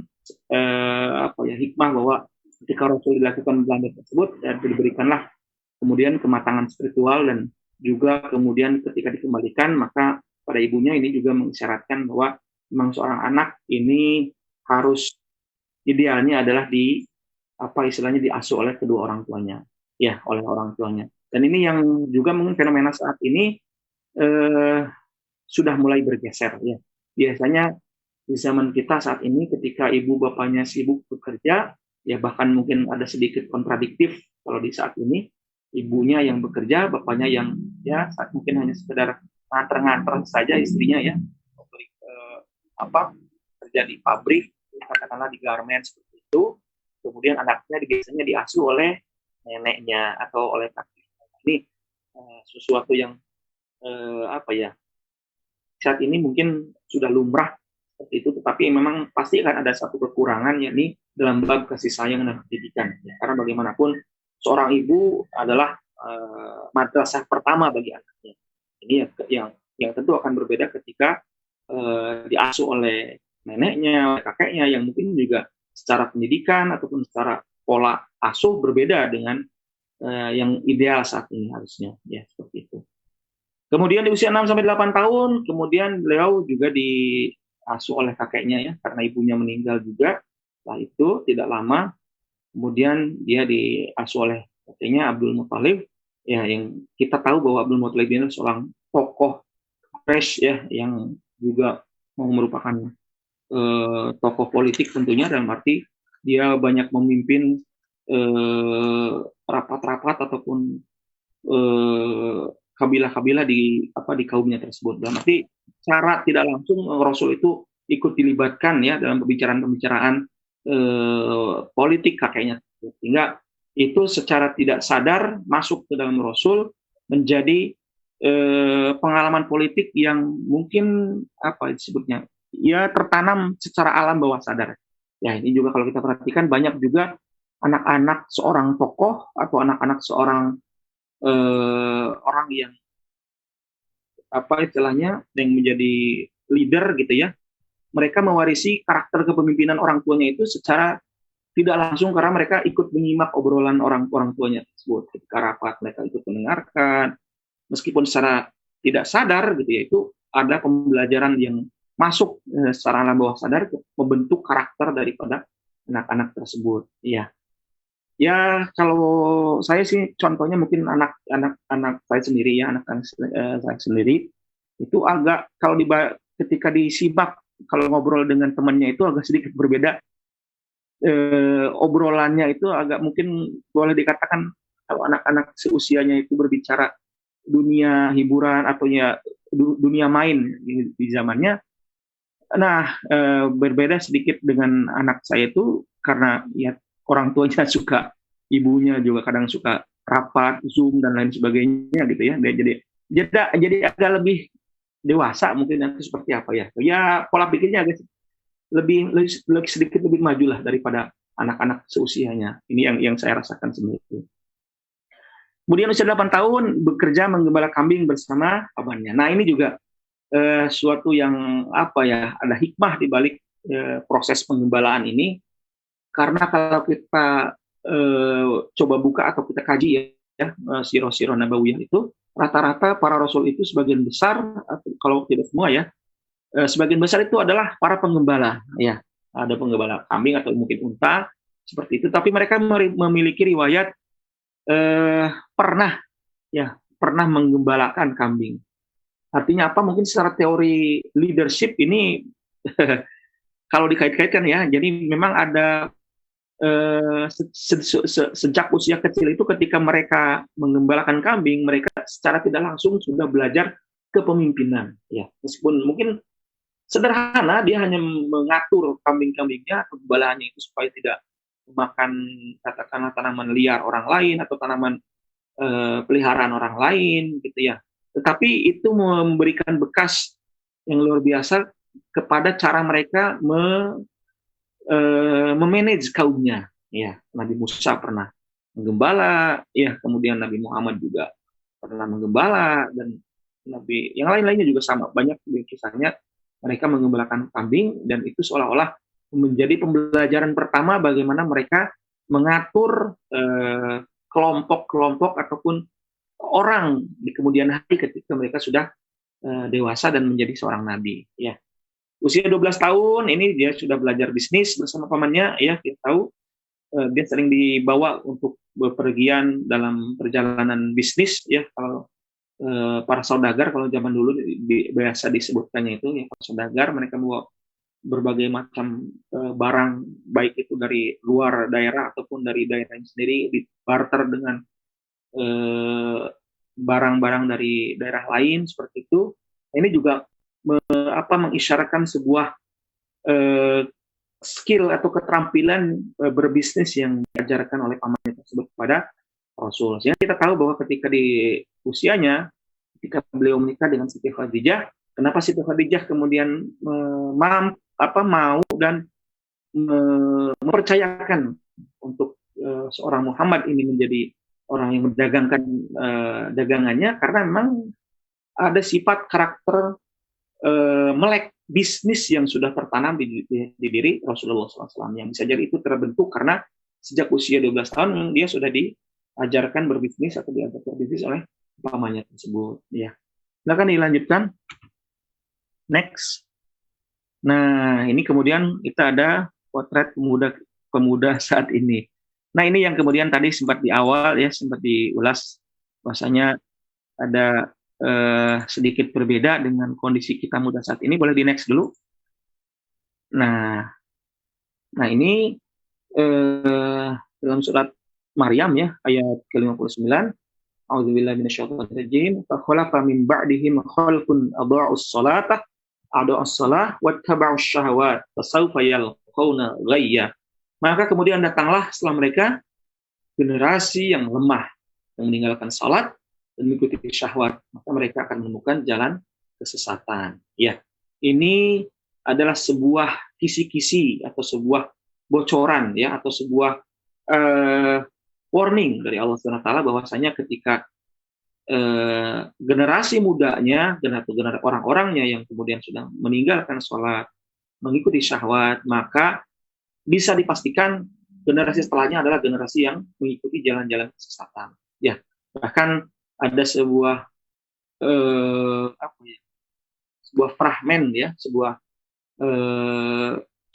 hikmah bahwa ketika Rasul dilakukan belanja tersebut dan diberikanlah kemudian kematangan spiritual, dan juga kemudian ketika dikembalikan maka pada ibunya ini juga mengisyaratkan bahwa memang seorang anak ini harus idealnya adalah istilahnya diasuh oleh kedua orang tuanya ya, oleh orang tuanya. Dan ini yang juga mungkin fenomena saat ini sudah mulai bergeser ya. Biasanya di zaman kita saat ini ketika ibu bapaknya sibuk bekerja ya, bahkan mungkin ada sedikit kontradiktif kalau di saat ini ibunya yang bekerja, bapaknya yang ya saat mungkin hanya sekedar nganter-nganter saja istrinya ya, kerja di pabrik katakanlah di garment seperti itu, kemudian anaknya biasanya diasuh oleh neneknya atau oleh kakeknya. Ini sesuatu yang saat ini mungkin sudah lumrah seperti itu, tetapi memang pasti akan ada satu kekurangan yakni dalam bab kasih sayang dan pendidikan ya. Karena bagaimanapun seorang ibu adalah madrasah pertama bagi anaknya. Ini yang tentu akan berbeda ketika diasuh oleh neneknya, oleh kakeknya, yang mungkin juga secara pendidikan ataupun secara pola asuh berbeda dengan yang ideal saat ini harusnya ya, seperti itu. Kemudian di usia 6 sampai 8 tahun kemudian beliau juga diasuh oleh kakeknya ya, karena ibunya meninggal juga. Setelah itu tidak lama kemudian dia diasuh oleh kakeknya Abdul Muthalib ya, yang kita tahu bahwa Abdul Muthalib ini seorang tokoh Quraisy ya, yang juga merupakan tokoh politik tentunya, dalam arti dia banyak memimpin rapat-rapat ataupun kabilah-kabilah di kaumnya tersebut. Dalam arti cara tidak langsung Rasul itu ikut dilibatkan ya dalam pembicaraan politik kakeknya, sehingga itu secara tidak sadar masuk ke dalam Rasul, menjadi pengalaman politik yang mungkin disebutnya ya tertanam secara alam bawah sadar Ya, ini juga kalau kita perhatikan banyak juga anak-anak seorang tokoh atau anak-anak seorang orang yang apa istilahnya yang menjadi leader gitu ya. Mereka mewarisi karakter kepemimpinan orang tuanya itu secara tidak langsung karena mereka ikut menyimak obrolan orang orang tuanya tersebut. Ketika rapat mereka ikut mendengarkan, meskipun secara tidak sadar gitu ya, itu ada pembelajaran yang masuk secara alam bawah sadar membentuk karakter daripada anak-anak tersebut. Iya. Ya kalau saya sih contohnya mungkin anak-anak saya sendiri ya, anak-anak saya sendiri itu agak kalau ketika disimak kalau ngobrol dengan temannya itu agak sedikit berbeda, obrolannya itu agak mungkin boleh dikatakan kalau anak-anak seusianya itu berbicara dunia hiburan atau ya dunia main di zamannya. Nah, berbeda sedikit dengan anak saya itu karena ya orang tuanya suka, ibunya juga kadang suka rapat, Zoom dan lain sebagainya gitu ya. Dia jadi agak lebih dewasa mungkin nanti seperti apa ya. Ya pola pikirnya agak lebih sedikit lebih maju lah daripada anak-anak seusianya. Ini yang saya rasakan sebenarnya. Kemudian usia 8 tahun bekerja menggembala kambing bersama pamannya. Nah, ini juga suatu yang apa ya, ada hikmah di balik proses penggembalaan ini, karena kalau kita coba buka atau kita kaji ya sirah-sirah nabawiyah itu, rata-rata para rasul itu sebagian besar, atau kalau tidak semua ya, sebagian besar itu adalah para penggembala ya. Ada penggembala kambing atau mungkin unta seperti itu, tapi mereka memiliki riwayat pernah menggembalakan kambing. Artinya apa? Mungkin secara teori leadership ini kalau dikait-kaitkan ya, jadi memang ada sejak usia kecil itu ketika mereka menggembalakan kambing, mereka secara tidak langsung sudah belajar kepemimpinan. Ya, meskipun mungkin sederhana, dia hanya mengatur kambing-kambingnya, penggembalaannya itu supaya tidak memakan katakanlah tanaman liar orang lain atau tanaman peliharaan orang lain, gitu ya. Tetapi itu memberikan bekas yang luar biasa kepada cara mereka memanage kaumnya. Ya, Nabi Musa pernah menggembala, ya, kemudian Nabi Muhammad juga pernah menggembala, dan Nabi yang lain-lainnya juga sama. Banyak kisahnya mereka menggembalakan kambing, dan itu seolah-olah menjadi pembelajaran pertama bagaimana mereka mengatur kelompok-kelompok ataupun orang di kemudian hari ketika mereka sudah dewasa dan menjadi seorang nabi. Ya, usia 12 tahun ini dia sudah belajar bisnis bersama pamannya. Ya, kita tahu dia sering dibawa untuk bepergian dalam perjalanan bisnis. Ya, kalau para saudagar kalau zaman dulu biasa disebutkannya itu ya para saudagar, mereka membawa berbagai macam barang, baik itu dari luar daerah ataupun dari daerah sendiri, dibarter dengan barang-barang dari daerah lain seperti itu. Ini juga mengisyaratkan sebuah skill atau keterampilan berbisnis yang diajarkan oleh pamannya tersebut kepada Rasul. Sehingga kita tahu bahwa ketika di usianya, ketika beliau menikah dengan Siti Khadijah, kenapa Siti Khadijah kemudian mau dan mempercayakan untuk seorang Muhammad ini menjadi orang yang mendagangkan dagangannya, karena memang ada sifat karakter melek bisnis yang sudah tertanam di diri Rasulullah SAW, yang bisa jadi itu terbentuk karena sejak usia 12 tahun dia sudah diajarkan berbisnis atau diajarkan berbisnis oleh pamannya tersebut. Ya, silakan dilanjutkan. Next. Nah, ini kemudian kita ada potret pemuda saat ini. Nah, ini yang kemudian tadi sempat di awal ya, sempat diulas bahwasanya ada sedikit berbeda dengan kondisi kita muda saat ini. Boleh di next dulu. Nah ini dalam surat Maryam ya, ayat ke-59. A'udzubillahi minasyaitonirrajim. Fa khalafa min ba'dihim khalqun adha'us salata as-salah wattaba'us syahawat fasawfa yalqawna ghayya. Maka kemudian datanglah setelah mereka generasi yang lemah, yang meninggalkan salat dan mengikuti syahwat, maka mereka akan menemukan jalan kesesatan. Ya, ini adalah sebuah kisi-kisi atau sebuah bocoran ya atau sebuah warning dari Allah Subhanahu wa taala bahwasanya ketika generasi mudanya atau generasi orang-orangnya yang kemudian sudah meninggalkan sholat, mengikuti syahwat, maka bisa dipastikan generasi setelahnya adalah generasi yang mengikuti jalan-jalan kesesatan. Ya, bahkan ada sebuah sebuah fragmen ya, sebuah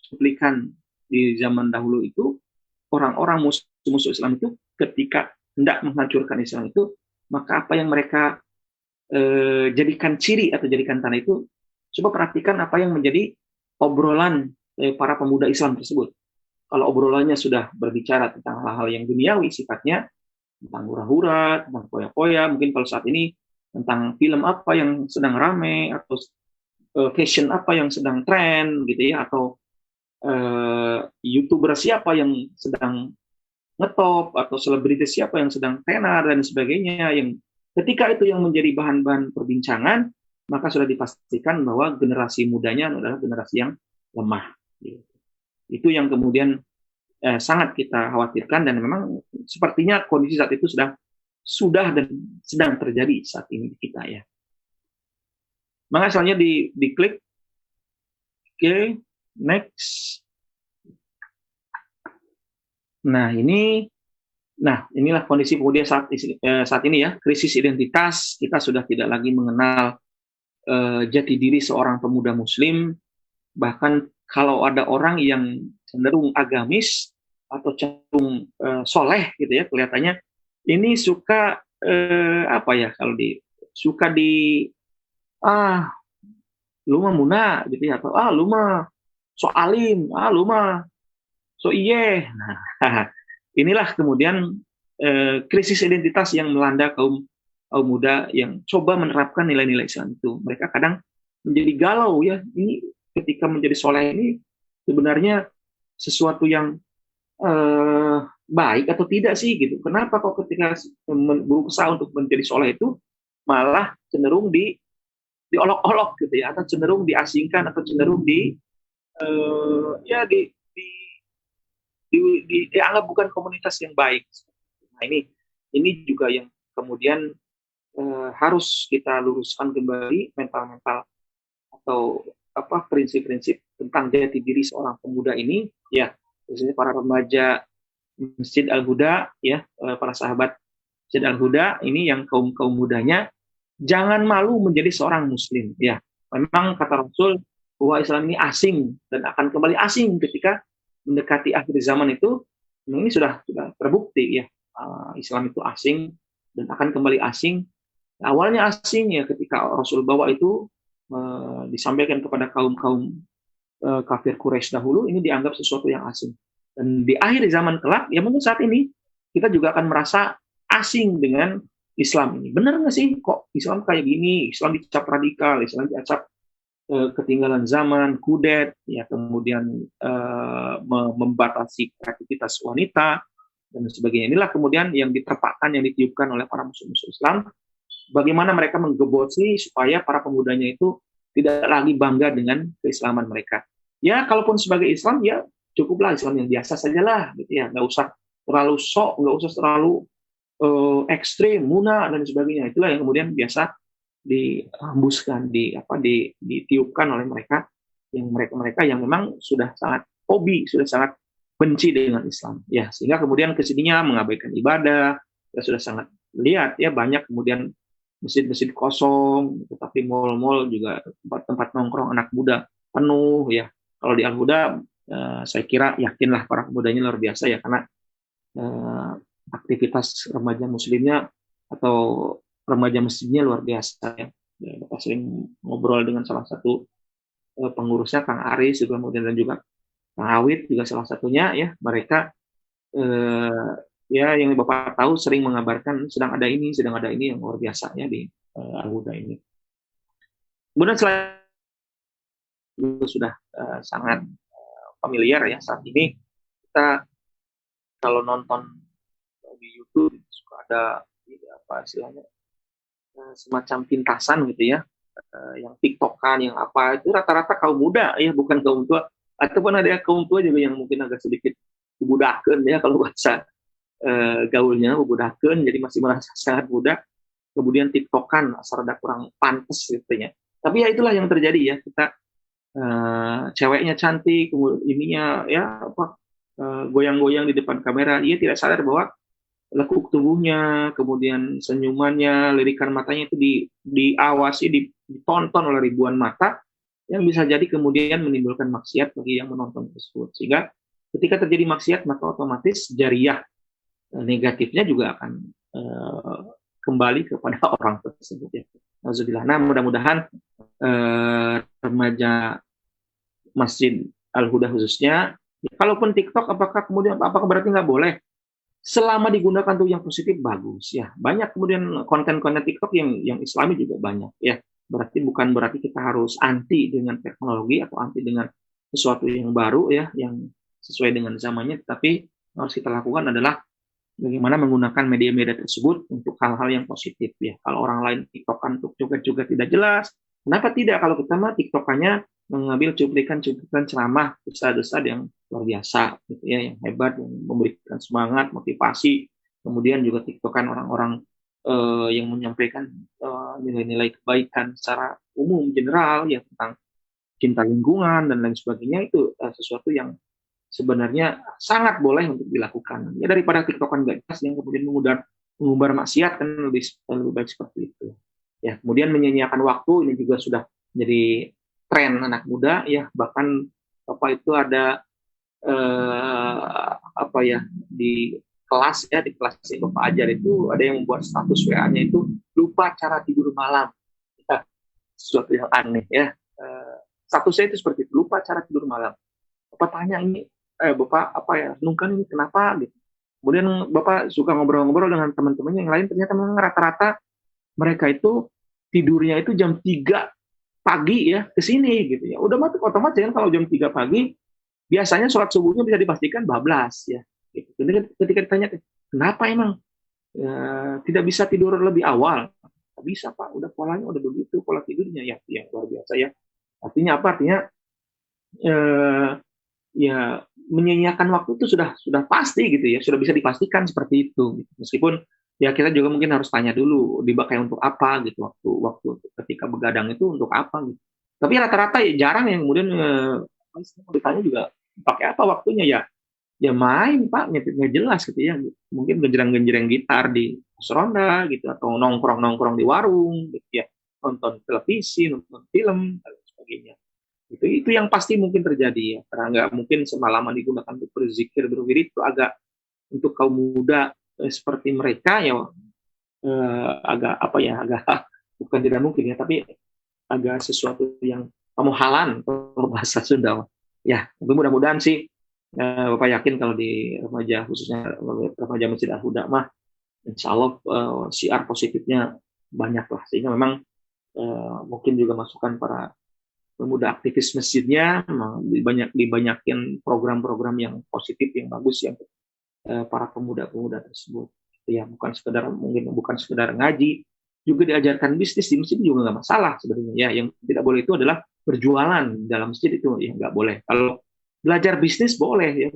cuplikan di zaman dahulu itu orang-orang musuh-musuh Islam itu ketika hendak menghancurkan Islam itu, maka apa yang mereka jadikan ciri atau jadikan tanda itu, coba perhatikan apa yang menjadi obrolan para pemuda Islam tersebut. Kalau obrolannya sudah berbicara tentang hal-hal yang duniawi sifatnya, tentang hura-hura, tentang poya-poya, mungkin kalau saat ini tentang film apa yang sedang rame, atau fashion apa yang sedang tren, gitu ya, atau YouTuber siapa yang sedang ngetop, atau selebritis siapa yang sedang tenar, dan sebagainya, yang ketika itu yang menjadi bahan-bahan perbincangan, maka sudah dipastikan bahwa generasi mudanya adalah generasi yang lemah. Gitu. Itu yang kemudian sangat kita khawatirkan, dan memang sepertinya kondisi saat itu sudah dan sedang terjadi saat ini di kita ya. Maka soalnya diklik, oke, next. Nah inilah kondisi pemuda saat ini ya, krisis identitas. Kita sudah tidak lagi mengenal jati diri seorang pemuda Muslim. Bahkan kalau ada orang yang cenderung agamis atau cenderung soleh gitu ya, kelihatannya ini suka suka di lu mah muna gitu ya, atau lu mah so alim, lu mah so iye. Nah, inilah kemudian krisis identitas yang melanda kaum muda yang coba menerapkan nilai-nilai Islam itu. Mereka kadang menjadi galau ya, ini ketika menjadi soleh ini sebenarnya sesuatu yang baik atau tidak sih gitu. Kenapa kok ketika berusaha untuk menjadi soleh itu malah cenderung diolok-olok gitu ya, atau cenderung diasingkan, atau cenderung dianggap bukan komunitas yang baik. Nah ini juga yang kemudian harus kita luruskan kembali mental-mental atau prinsip-prinsip tentang jati diri seorang pemuda ini ya, khususnya para remaja Masjid Al-Huda ya, para sahabat Masjid Al-Huda ini yang kaum mudanya jangan malu menjadi seorang muslim ya. Memang kata Rasul bahwa Islam ini asing dan akan kembali asing ketika mendekati akhir zaman itu. Ini sudah terbukti ya, Islam itu asing dan akan kembali asing. Awalnya asing ya ketika Rasul bawa itu disampaikan kepada kaum kafir Quraisy dahulu, ini dianggap sesuatu yang asing. Dan di akhir zaman kelak ya mungkin saat ini kita juga akan merasa asing dengan Islam ini. Benar nggak sih kok Islam kayak gini? Islam dicap radikal, Islam dicap ketinggalan zaman, kudet, ya kemudian membatasi kreativitas wanita dan sebagainya. Inilah kemudian yang diterpakkan, yang ditiupkan oleh para musuh-musuh Islam. Bagaimana mereka menggebosi supaya para pemudanya itu tidak lagi bangga dengan keislaman mereka. Ya, kalaupun sebagai Islam ya cukuplah Islam yang biasa sajalah, gitu ya. Nggak usah terlalu sok, nggak usah terlalu ekstrim, muna dan sebagainya. Itulah yang kemudian biasa dihembuskan, ditiupkan oleh mereka yang memang sudah sangat hobi, sudah sangat benci dengan Islam. Ya, sehingga kemudian kesininya mengabaikan ibadah. Kita sudah sangat lihat ya, banyak kemudian masjid-masjid kosong, tetapi mal-mal juga tempat nongkrong anak muda penuh ya. Kalau di Al-Huda saya kira yakinlah para pemudanya luar biasa ya, karena aktivitas remaja muslimnya atau remaja masjidnya luar biasa ya. Bapak sering ngobrol dengan salah satu pengurusnya, Kang Aris juga, kemudian dan juga Kang Awit juga salah satunya ya. Mereka ya yang Bapak tahu sering mengabarkan sedang ada ini yang luar biasa ya di Al-Huda ini. Kemudian selain itu sudah sangat familiar ya, saat ini kita kalau nonton di YouTube suka ada apa istilahnya semacam pintasan gitu ya, yang tiktokan, yang apa itu rata-rata kaum muda ya, bukan kaum tua, Ataupun ada kaum tua juga yang mungkin agak sedikit budaken ya kalau bahasa gaulnya budaken, jadi masih merasa sangat muda, kemudian tiktokan serada kurang pantas gitu ya. Tapi ya itulah yang terjadi ya, kita ceweknya cantik, kemudian ininya ya apa goyang-goyang di depan kamera, ia tidak sadar bahwa lekuk tubuhnya, kemudian senyumannya, lirikan matanya itu diawasi, ditonton oleh ribuan mata yang bisa jadi kemudian menimbulkan maksiat bagi yang menonton tersebut. Sehingga ketika terjadi maksiat maka otomatis jariah negatifnya juga akan kembali kepada orang tersebut ya. Alhamdulillah. Nah, mudah-mudahan remaja Masjid Al-Huda khususnya, kalaupun TikTok apakah berarti nggak boleh? Selama digunakan untuk yang positif bagus ya. Banyak kemudian konten-konten TikTok yang Islami juga banyak ya. Bukan berarti kita harus anti dengan teknologi atau anti dengan sesuatu yang baru ya, yang sesuai dengan zamannya, tapi harus kita lakukan adalah bagaimana menggunakan media-media tersebut untuk hal-hal yang positif ya. Kalau orang lain TikTokan untuk juga tidak jelas, kenapa tidak kalau kita mah TikTokannya mengambil cuplikan-cuplikan ceramah ustadz-ustadz yang luar biasa gitu ya, yang hebat, yang memberikan semangat, motivasi. Kemudian juga TikTokan orang-orang yang menyampaikan nilai-nilai kebaikan secara umum general ya, tentang cinta lingkungan dan lain sebagainya. Itu sesuatu yang sebenarnya sangat boleh untuk dilakukan. Ya daripada TikTokan gak jelas yang kemudian mengumbar maksiat, kan lebih baik seperti itu. Ya, kemudian menyia-nyiakan waktu ini juga sudah jadi tren anak muda ya, bahkan apa itu ada di kelas ya, di kelas yang Bapak ajar itu ada yang membuat status WA-nya itu lupa cara tidur malam. Ya, sesuatu yang aneh ya. Statusnya itu seperti itu, lupa cara tidur malam. Bapak tanya ini, Bapak apa ya, renungkan ini kenapa gitu. Kemudian Bapak suka ngobrol-ngobrol dengan teman-temannya yang lain, ternyata memang rata-rata mereka itu tidurnya itu jam 3 pagi ya ke sini gitu ya. Udah otomatis kan kalau jam 3 pagi biasanya sholat subuhnya bisa dipastikan bablas ya. Gitu. Ketika ditanya kenapa emang tidak bisa tidur lebih awal? Tidak bisa Pak, udah polanya udah begitu, pola tidurnya ya yang luar biasa ya. Artinya apa? Artinya ya menyia-nyiakan waktu itu sudah pasti gitu ya, sudah bisa dipastikan seperti itu. Gitu. Meskipun ya kita juga mungkin harus tanya dulu dipakai untuk apa gitu, waktu ketika begadang itu untuk apa gitu. Tapi rata-rata ya jarang yang kemudian ditanya juga pakai apa waktunya ya main Pak, nggak jelas gitu ya. Mungkin genjreng-genjreng gitar di ronda gitu, atau nongkrong di warung gitu ya, nonton televisi, nonton film dan sebagainya. Itu yang pasti mungkin terjadi ya, karena nggak mungkin semalaman digunakan untuk berzikir berwirid. Itu agak untuk kaum muda seperti mereka ya agak apa ya, agak bukan tidak mungkin ya, tapi agak sesuatu yang pemuhalan kalau bahasa Sunda ya. Tapi mudah-mudahan sih Bapak yakin kalau di remaja, khususnya remaja Masjid Al-Huda mah insya Allah siar positifnya banyak lah, sehingga memang mungkin juga masukan para pemuda aktivis masjidnya dibanyakin program-program yang positif, yang bagus yang para pemuda-pemuda tersebut ya, bukan sekedar ngaji, juga diajarkan bisnis di masjid juga nggak masalah sebenarnya ya. Yang tidak boleh itu adalah berjualan dalam masjid, itu ya nggak boleh. Kalau belajar bisnis boleh ya,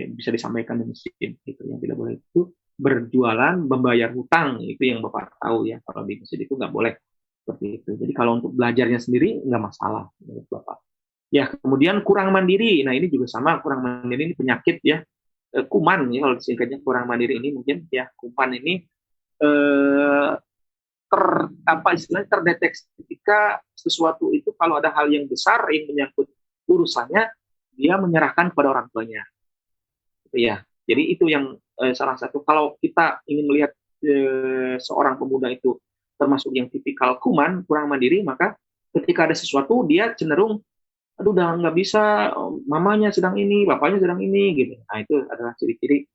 bisa disampaikan di masjid gitu. Yang tidak boleh itu berjualan, membayar hutang, itu yang Bapak tahu ya, kalau di masjid itu nggak boleh seperti itu. Jadi kalau untuk belajarnya sendiri nggak masalah menurut Bapak. Ya, kemudian kurang mandiri. Nah, ini juga sama, kurang mandiri ini penyakit ya. Kuman ya, kalau disingkatnya kurang mandiri ini mungkin ya, kuman ini istilahnya terdeteksi ketika sesuatu itu, kalau ada hal yang besar yang menyangkut urusannya, dia menyerahkan kepada orang tuanya. Gitu ya. Jadi itu yang salah satu, kalau kita ingin melihat seorang pemuda itu termasuk yang tipikal kuman, kurang mandiri, maka ketika ada sesuatu dia cenderung aduh udah nggak bisa, mamanya sedang ini, bapaknya sedang ini gitu. Nah, itu adalah ciri-ciri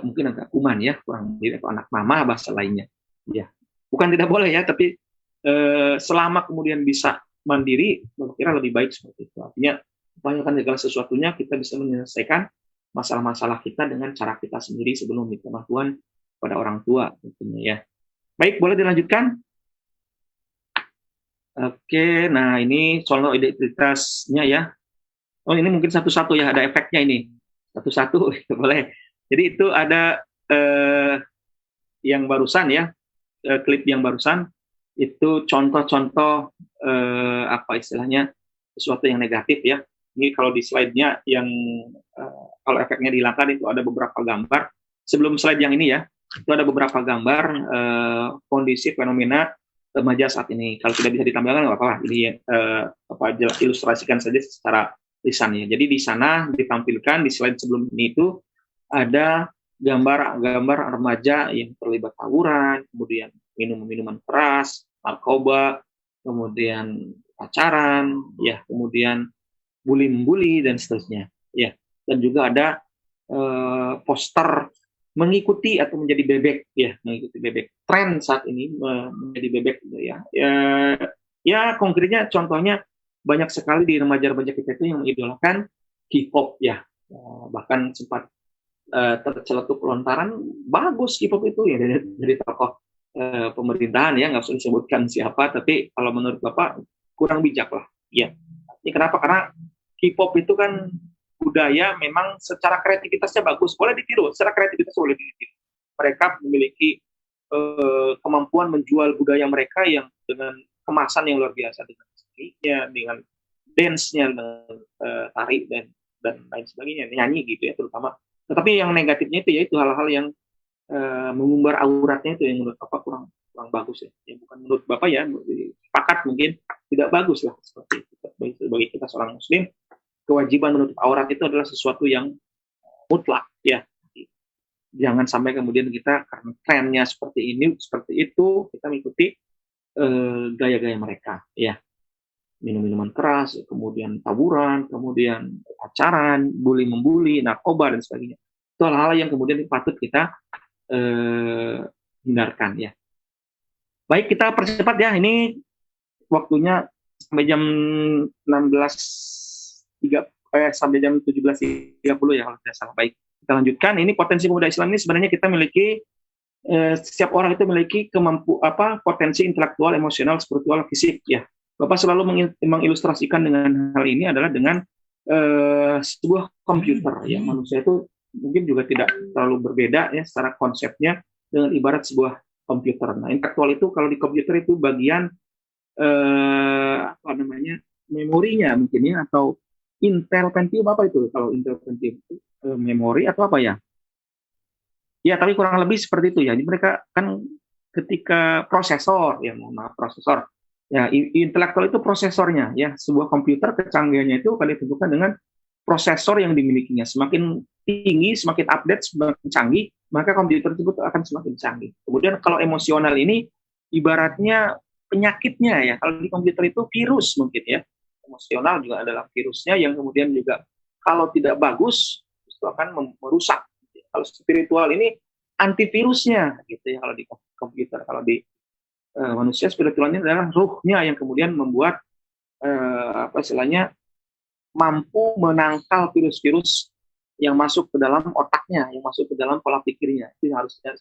mungkin agak kuman ya, kurang mandiri atau anak mama bahasa lainnya. Ya, bukan tidak boleh ya, tapi selama kemudian bisa mandiri, kira lebih baik seperti itu. Artinya upayakan segala sesuatunya kita bisa menyelesaikan masalah-masalah kita dengan cara kita sendiri sebelum minta bantuan pada orang tua tentunya ya. Baik, boleh dilanjutkan? Oke, nah ini contoh identitasnya ya. Oh, ini mungkin satu-satu ya, ada efeknya ini. Satu-satu, boleh. Jadi itu ada yang barusan ya, klip yang barusan, itu contoh-contoh apa istilahnya, sesuatu yang negatif ya. Ini kalau di slide-nya yang kalau efeknya dihilangkan itu ada beberapa gambar. Sebelum slide yang ini ya, itu ada beberapa gambar kondisi fenomena remaja saat ini. Kalau tidak bisa ditampilkan nggak apa-apa. Ini ilustrasikan saja secara lisannya. Jadi di sana ditampilkan di slide sebelum ini itu ada gambar-gambar remaja yang terlibat tawuran, kemudian minum minuman keras, narkoba, kemudian pacaran, ya, kemudian bully-membuli dan seterusnya, ya. Dan juga ada poster mengikuti atau menjadi bebek, ya, mengikuti bebek. Tren saat ini menjadi bebek, gitu ya. Ya, konkretnya contohnya banyak sekali di remaja-remaja kita itu yang mengidolakan K-pop, ya. Bahkan sempat terceletuk lontaran bagus K-pop itu ya dari tokoh pemerintahan ya, nggak usah disebutkan siapa, tapi kalau menurut Bapak kurang bijak lah ya. Ini kenapa? Karena K-pop itu kan budaya, memang secara kreativitasnya bagus, boleh ditiru, secara kreativitas boleh ditiru. Mereka memiliki kemampuan menjual budaya mereka yang dengan kemasan yang luar biasa, dengan seninya, dengan dance-nya, dengan tari dan lain sebagainya, nyanyi gitu ya terutama. Tetapi yang negatifnya itu yaitu hal-hal yang mengumbar auratnya, itu yang menurut Bapak kurang kurang bagus ya. Ya bukan menurut Bapak ya, sepakat mungkin tidak bagus lah seperti itu. Bagi kita seorang muslim, kewajiban menutup aurat itu adalah sesuatu yang mutlak ya. Jangan sampai kemudian kita karena trennya seperti ini, seperti itu, kita mengikuti gaya-gaya mereka ya. Minum-minuman keras, kemudian tawuran, kemudian pacaran, bully-membuli, narkoba dan sebagainya. Itu hal-hal yang kemudian patut kita hindarkan ya. Baik, kita percepat ya. Ini waktunya sampai jam sampai jam 17.30 ya kalau tidak salah. Baik, kita lanjutkan. Ini potensi pemuda Islam ini sebenarnya kita miliki, setiap orang itu memiliki potensi intelektual, emosional, spiritual, fisik ya. Bapak selalu mengilustrasikan dengan hal ini adalah dengan sebuah komputer ya. Manusia itu mungkin juga tidak terlalu berbeda ya secara konsepnya dengan ibarat sebuah komputer. Nah, intelektual itu kalau di komputer itu bagian memorinya mungkin ya, atau Intel Pentium apa itu? Kalau Intel Pentium itu memori atau apa ya? Ya, tapi kurang lebih seperti itu ya. Jadi mereka kan ketika prosesor, ya prosesor. Ya, intelektual itu prosesornya ya. Sebuah komputer kecanggihannya itu akan ditentukan dengan prosesor yang dimilikinya. Semakin tinggi, semakin update, semakin canggih, maka komputer tersebut akan semakin canggih. Kemudian kalau emosional ini ibaratnya penyakitnya ya. Kalau di komputer itu virus mungkin ya. Emosional juga adalah virusnya yang kemudian juga kalau tidak bagus itu akan merusak. Kalau spiritual ini antivirusnya gitu ya kalau di komputer. Kalau di manusia, spiritualnya adalah ruhnya yang kemudian membuat istilahnya mampu menangkal virus-virus yang masuk ke dalam otaknya, yang masuk ke dalam pola pikirnya. Itu harusnya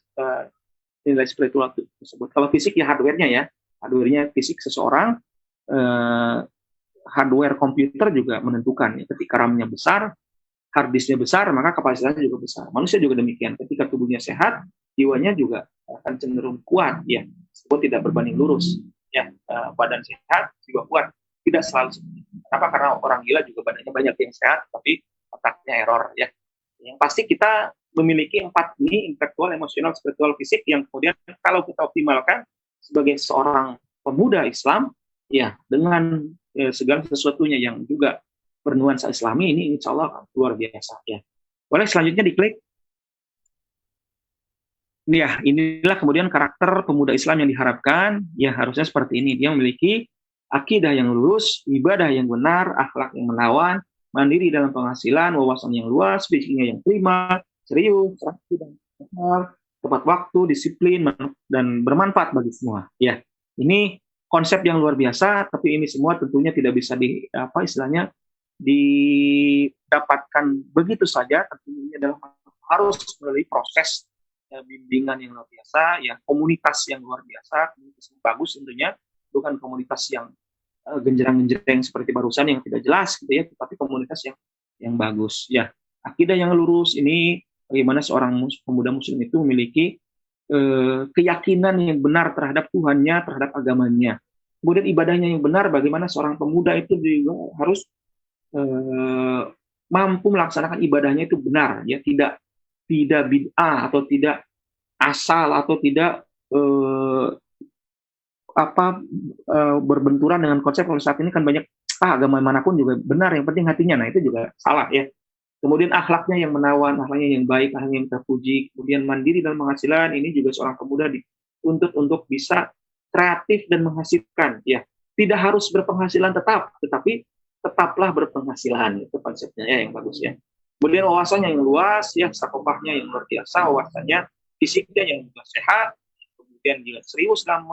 nilai spiritual tersebut. Kalau fisik ya hardware-nya ya, hardware-nya fisik seseorang, hardware komputer juga menentukan ya. Ketika RAM-nya besar, hard disknya besar, maka kapasitasnya juga besar. Manusia juga demikian. Ketika tubuhnya sehat, jiwanya juga akan cenderung kuat, ya. Meskipun tidak berbanding lurus, ya. Badan sehat, jiwa kuat. Tidak selalu seperti itu. Kenapa? Karena orang gila juga badannya banyak yang sehat, tapi otaknya error, ya. Yang pasti kita memiliki 4 ini, intelektual, emosional, spiritual, fisik, yang kemudian kalau kita optimalkan sebagai seorang pemuda Islam, ya, dengan segala sesuatunya yang juga bernuansa Islami, ini insya Allah luar biasa ya. Boleh selanjutnya diklik. Ya, inilah kemudian karakter pemuda Islam yang diharapkan. Ya, harusnya seperti ini. Dia memiliki akidah yang lurus, ibadah yang benar, akhlak yang menawan, mandiri dalam penghasilan, wawasan yang luas, fisiknya yang prima, serius, rapi dan benar, tepat waktu, disiplin, dan bermanfaat bagi semua. Ya, ini konsep yang luar biasa, tapi ini semua tentunya tidak bisa didapatkan begitu saja. Tentunya ini adalah harus melalui proses bimbingan yang luar biasa, ya, komunitas yang luar biasa, komunitas yang bagus tentunya, bukan komunitas yang genjerang-genjreng seperti barusan yang tidak jelas gitu ya, tetapi komunitas yang bagus ya. Akidah yang lurus ini bagaimana seorang pemuda muslim itu memiliki keyakinan yang benar terhadap Tuhannya, terhadap agamanya. Kemudian ibadahnya yang benar, bagaimana seorang pemuda itu juga harus mampu melaksanakan ibadahnya itu benar, ya, tidak bid'ah atau tidak asal atau tidak berbenturan dengan konsep. Kalau saat ini kan banyak agama manapun juga benar, yang penting hatinya. Nah, itu juga salah ya. Kemudian akhlaknya yang menawan, akhlaknya yang baik, akhlaknya yang terpuji. Kemudian mandiri dalam penghasilan, ini juga seorang pemuda dituntut untuk bisa kreatif dan menghasilkan ya. Tidak harus berpenghasilan tetap, tetapi tetaplah berpenghasilan, itu konsepnya ya, yang bagus ya. Kemudian wawasannya yang luas ya, sakopahnya yang luar biasa, wawasannya, fisiknya yang juga sehat, kemudian juga serius dalam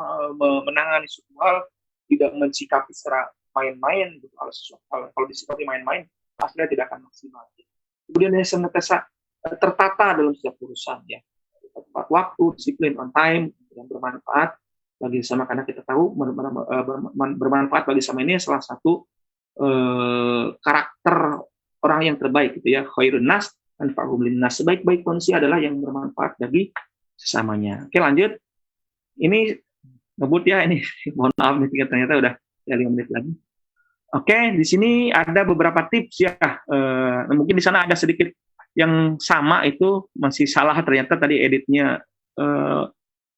menangani suatu hal, tidak mensikapi secara main-main gitu. Kalau disikapi main-main, hasilnya tidak akan maksimal. Kemudian dia senantiasa tertata dalam setiap urusan ya, tepat waktu, disiplin, on time, dan bermanfaat bagi sesama, karena kita tahu bermanfaat bagi sesama ini salah satu karakter orang yang terbaik gitu ya. Khairun nas anfa'uhum linnas, sebaik-baik manusia adalah yang bermanfaat bagi sesamanya. Oke, lanjut. Ini ngebut ya ini. Mohon maaf nih, ternyata udah 5 menit lagi. Oke, di sini ada beberapa tips ya. Mungkin di sana ada sedikit yang sama, itu masih salah ternyata tadi editnya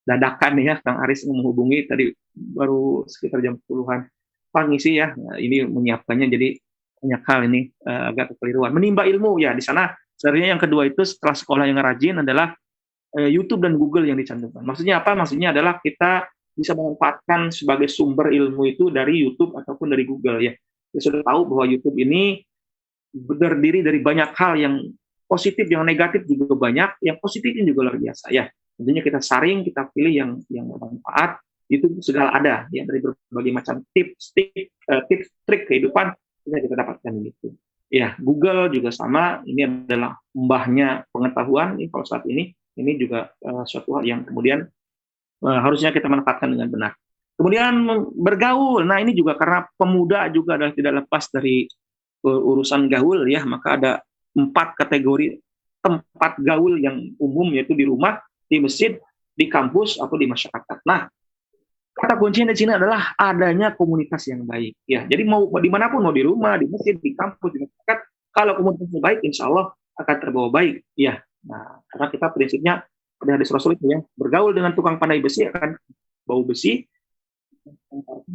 dadakan ya. Kang Aris menghubungi tadi baru sekitar jam 10-an. Pak ngisi ya. Nah, ini menyiapkannya jadi banyak hal ini agak kekeliruan. Menimba ilmu ya, di sana sebenarnya yang kedua itu setelah sekolah yang rajin adalah YouTube dan Google yang dicantumkan. Maksudnya apa? Maksudnya adalah kita bisa memanfaatkan sebagai sumber ilmu itu dari YouTube ataupun dari Google ya. Kita sudah tahu bahwa YouTube ini berdiri dari banyak hal, yang positif, yang negatif juga banyak, yang positifnya juga luar biasa ya. Tentunya kita saring, kita pilih yang bermanfaat. Itu segala ada ya, dari berbagai macam tips, trik kehidupan kita dapatkan gitu. Ya, Google juga sama, ini adalah mbahnya pengetahuan ini kalau saat ini juga suatu hal yang kemudian harusnya kita manfaatkan dengan benar. Kemudian bergaul, nah ini juga karena pemuda juga adalah tidak lepas dari urusan gaul ya, maka ada 4 kategori tempat gaul yang umum, yaitu di rumah, di masjid, di kampus, atau di masyarakat. Nah, kata kuncinya di sini adalah adanya komunitas yang baik ya. Jadi mau dimanapun, mau di rumah, di masjid, di kampus, di masyarakat, kalau komunitasnya baik, insya Allah akan terbawa baik ya. Nah, karena kita prinsipnya ada hadis Rasul itu ya, bergaul dengan tukang pandai besi akan bau besi,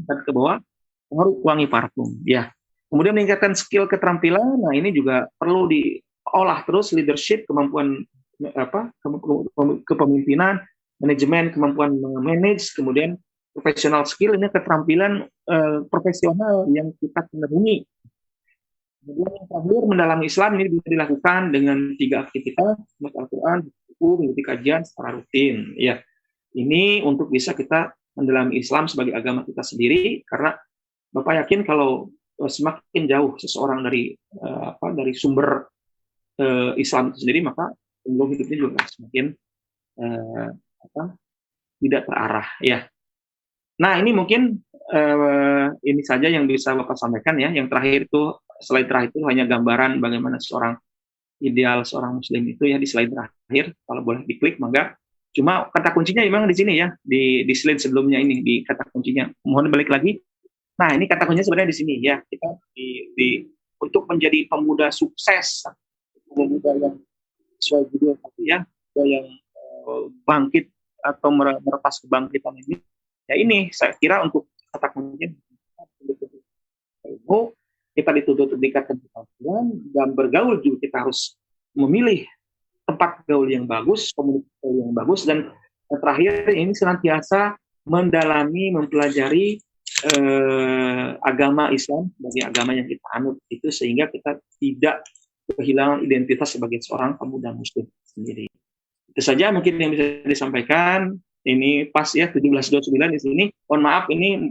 dan ke bawah pengaruh wangi parfum ya. Kemudian meningkatkan skill keterampilan, nah ini juga perlu diolah terus, leadership, kemampuan kepemimpinan, manajemen, kemampuan manage, kemudian professional skill, ini keterampilan profesional yang kita penuhi. Kemudian yang terakhir, mendalami Islam ini bisa dilakukan dengan 3 aktivitas: membaca Al-Quran, buku, mengikuti kajian secara rutin. Ya, ini untuk bisa kita mendalami Islam sebagai agama kita sendiri, karena Bapak yakin kalau semakin jauh seseorang dari sumber Islam itu sendiri, maka cenderung hidupnya juga semakin tidak terarah ya. Nah, ini mungkin ini saja yang bisa Bapak sampaikan ya. Yang terakhir itu, slide terakhir itu hanya gambaran bagaimana seorang ideal seorang muslim itu ya, di slide terakhir. Kalau boleh diklik, mangga. Cuma kata kuncinya memang di sini ya, di slide sebelumnya ini, di kata kuncinya. Mohon balik lagi. Nah, ini kata kuncinya sebenarnya di sini ya. Kita untuk menjadi pemuda sukses, pemuda yang sesuai judul ya, yang bangkit atau meretas kebangkitan ini. Ya, ini saya kira untuk kata kuncinya ilmu, kita dituntut tingkatkan kemampuan, dan bergaul juga kita harus memilih tempat gaul yang bagus, komunitas yang bagus, dan terakhir ini senantiasa mendalami, mempelajari agama Islam sebagai agama yang kita anut itu, sehingga kita tidak kehilangan identitas sebagai seorang pemuda muslim sendiri. Itu saja mungkin yang bisa disampaikan. Ini pas ya 17.29 di sini. Mohon maaf ini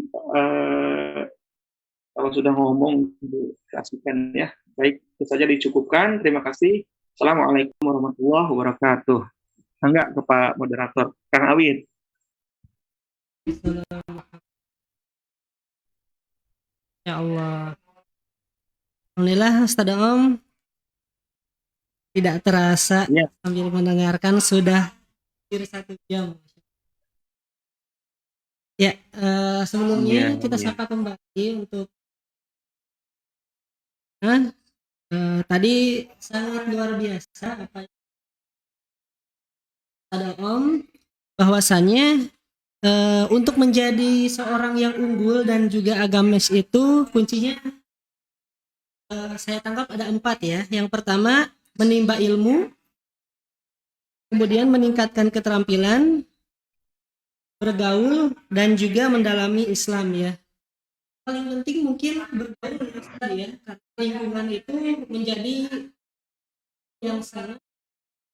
kalau sudah ngomong kasihkan ya. Baik, itu saja dicukupkan. Terima kasih. Assalamualaikum warahmatullahi wabarakatuh. Enggak ke Pak Moderator, Kang Awin. Ya Allah. Alhamdulillah Ustaz Om tidak terasa Ya, sambil mendengarkan sudah hampir 1 jam. Ya, iya, sebelumnya kita iya. sapa kembali untuk Nah, tadi sangat luar biasa apa yang ada Om, bahwasanya untuk menjadi seorang yang unggul dan juga agamis itu kuncinya saya tangkap ada 4 ya. Yang pertama menimba ilmu, kemudian meningkatkan keterampilan, bergaul dan juga mendalami Islam ya. Paling penting mungkin bergaul ya Ustaz ya, karena lingkungan itu menjadi yang sangat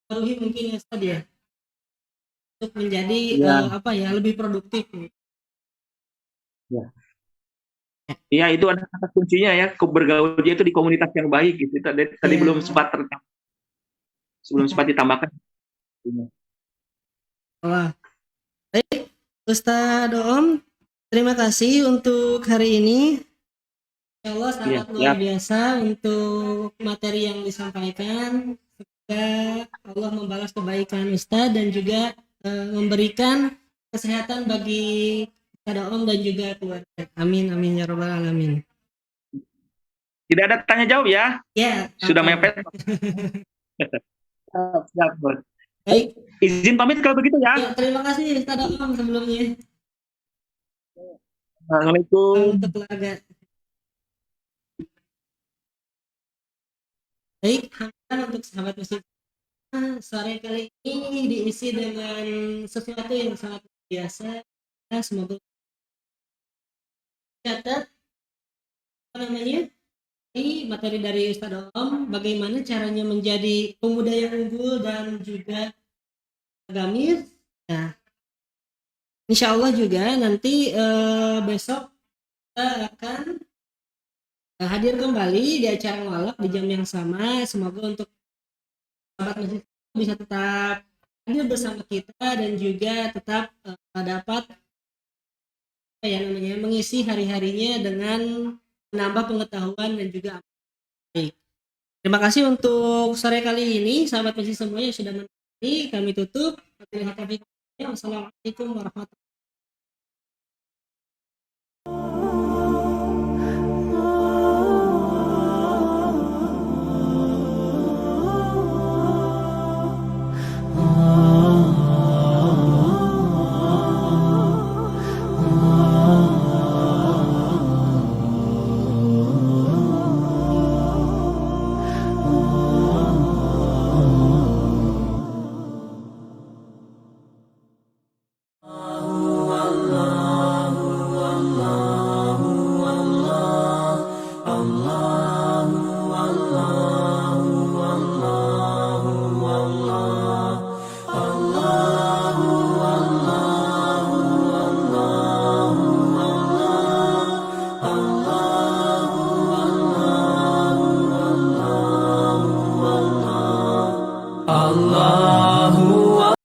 mempengaruhi mungkin ya Ustaz ya, untuk menjadi Iya, apa ya, lebih produktif. iya. Iya, itu ada kata kuncinya ya, bergaulnya itu di komunitas yang baik gitu. Tadi Ya, belum sempat ditambahkan. wah. Baik, Ustaz Om, terima kasih untuk hari ini. Insya Allah Iya, sangat luar ya. biasa untuk materi yang disampaikan. Semoga Allah membalas kebaikan Ustadz dan juga memberikan kesehatan bagi Ustadz Om dan juga keluarga. Amin, amin ya robbal alamin. Tidak ada tanya jawab ya. Ya, Sudah apa? mepet. Siap, Bos. Baik, Izin pamit kalau begitu ya. ya terima kasih Ustadz Om sebelumnya. Salam Assalamualaikum. untuk keluarga. Baik, alhamdulillah untuk sahabat musik sore kali ini diisi dengan sesuatu yang sangat biasa. Semoga catat apa namanya ini materi dari Ustadz Om bagaimana caranya menjadi pemuda yang unggul dan juga agamis. Nah, insya Allah juga nanti besok kita akan hadir kembali di acara ngalap di jam yang sama. Semoga untuk sahabat masjid bisa tetap hadir bersama kita dan juga tetap dapat apa ya namanya mengisi hari-harinya dengan menambah pengetahuan dan juga baik. Terima kasih untuk sore kali ini sahabat masjid semuanya yang sudah menonton. Kami tutup. Wassalamualaikum warahmatullahi wabarakatuh.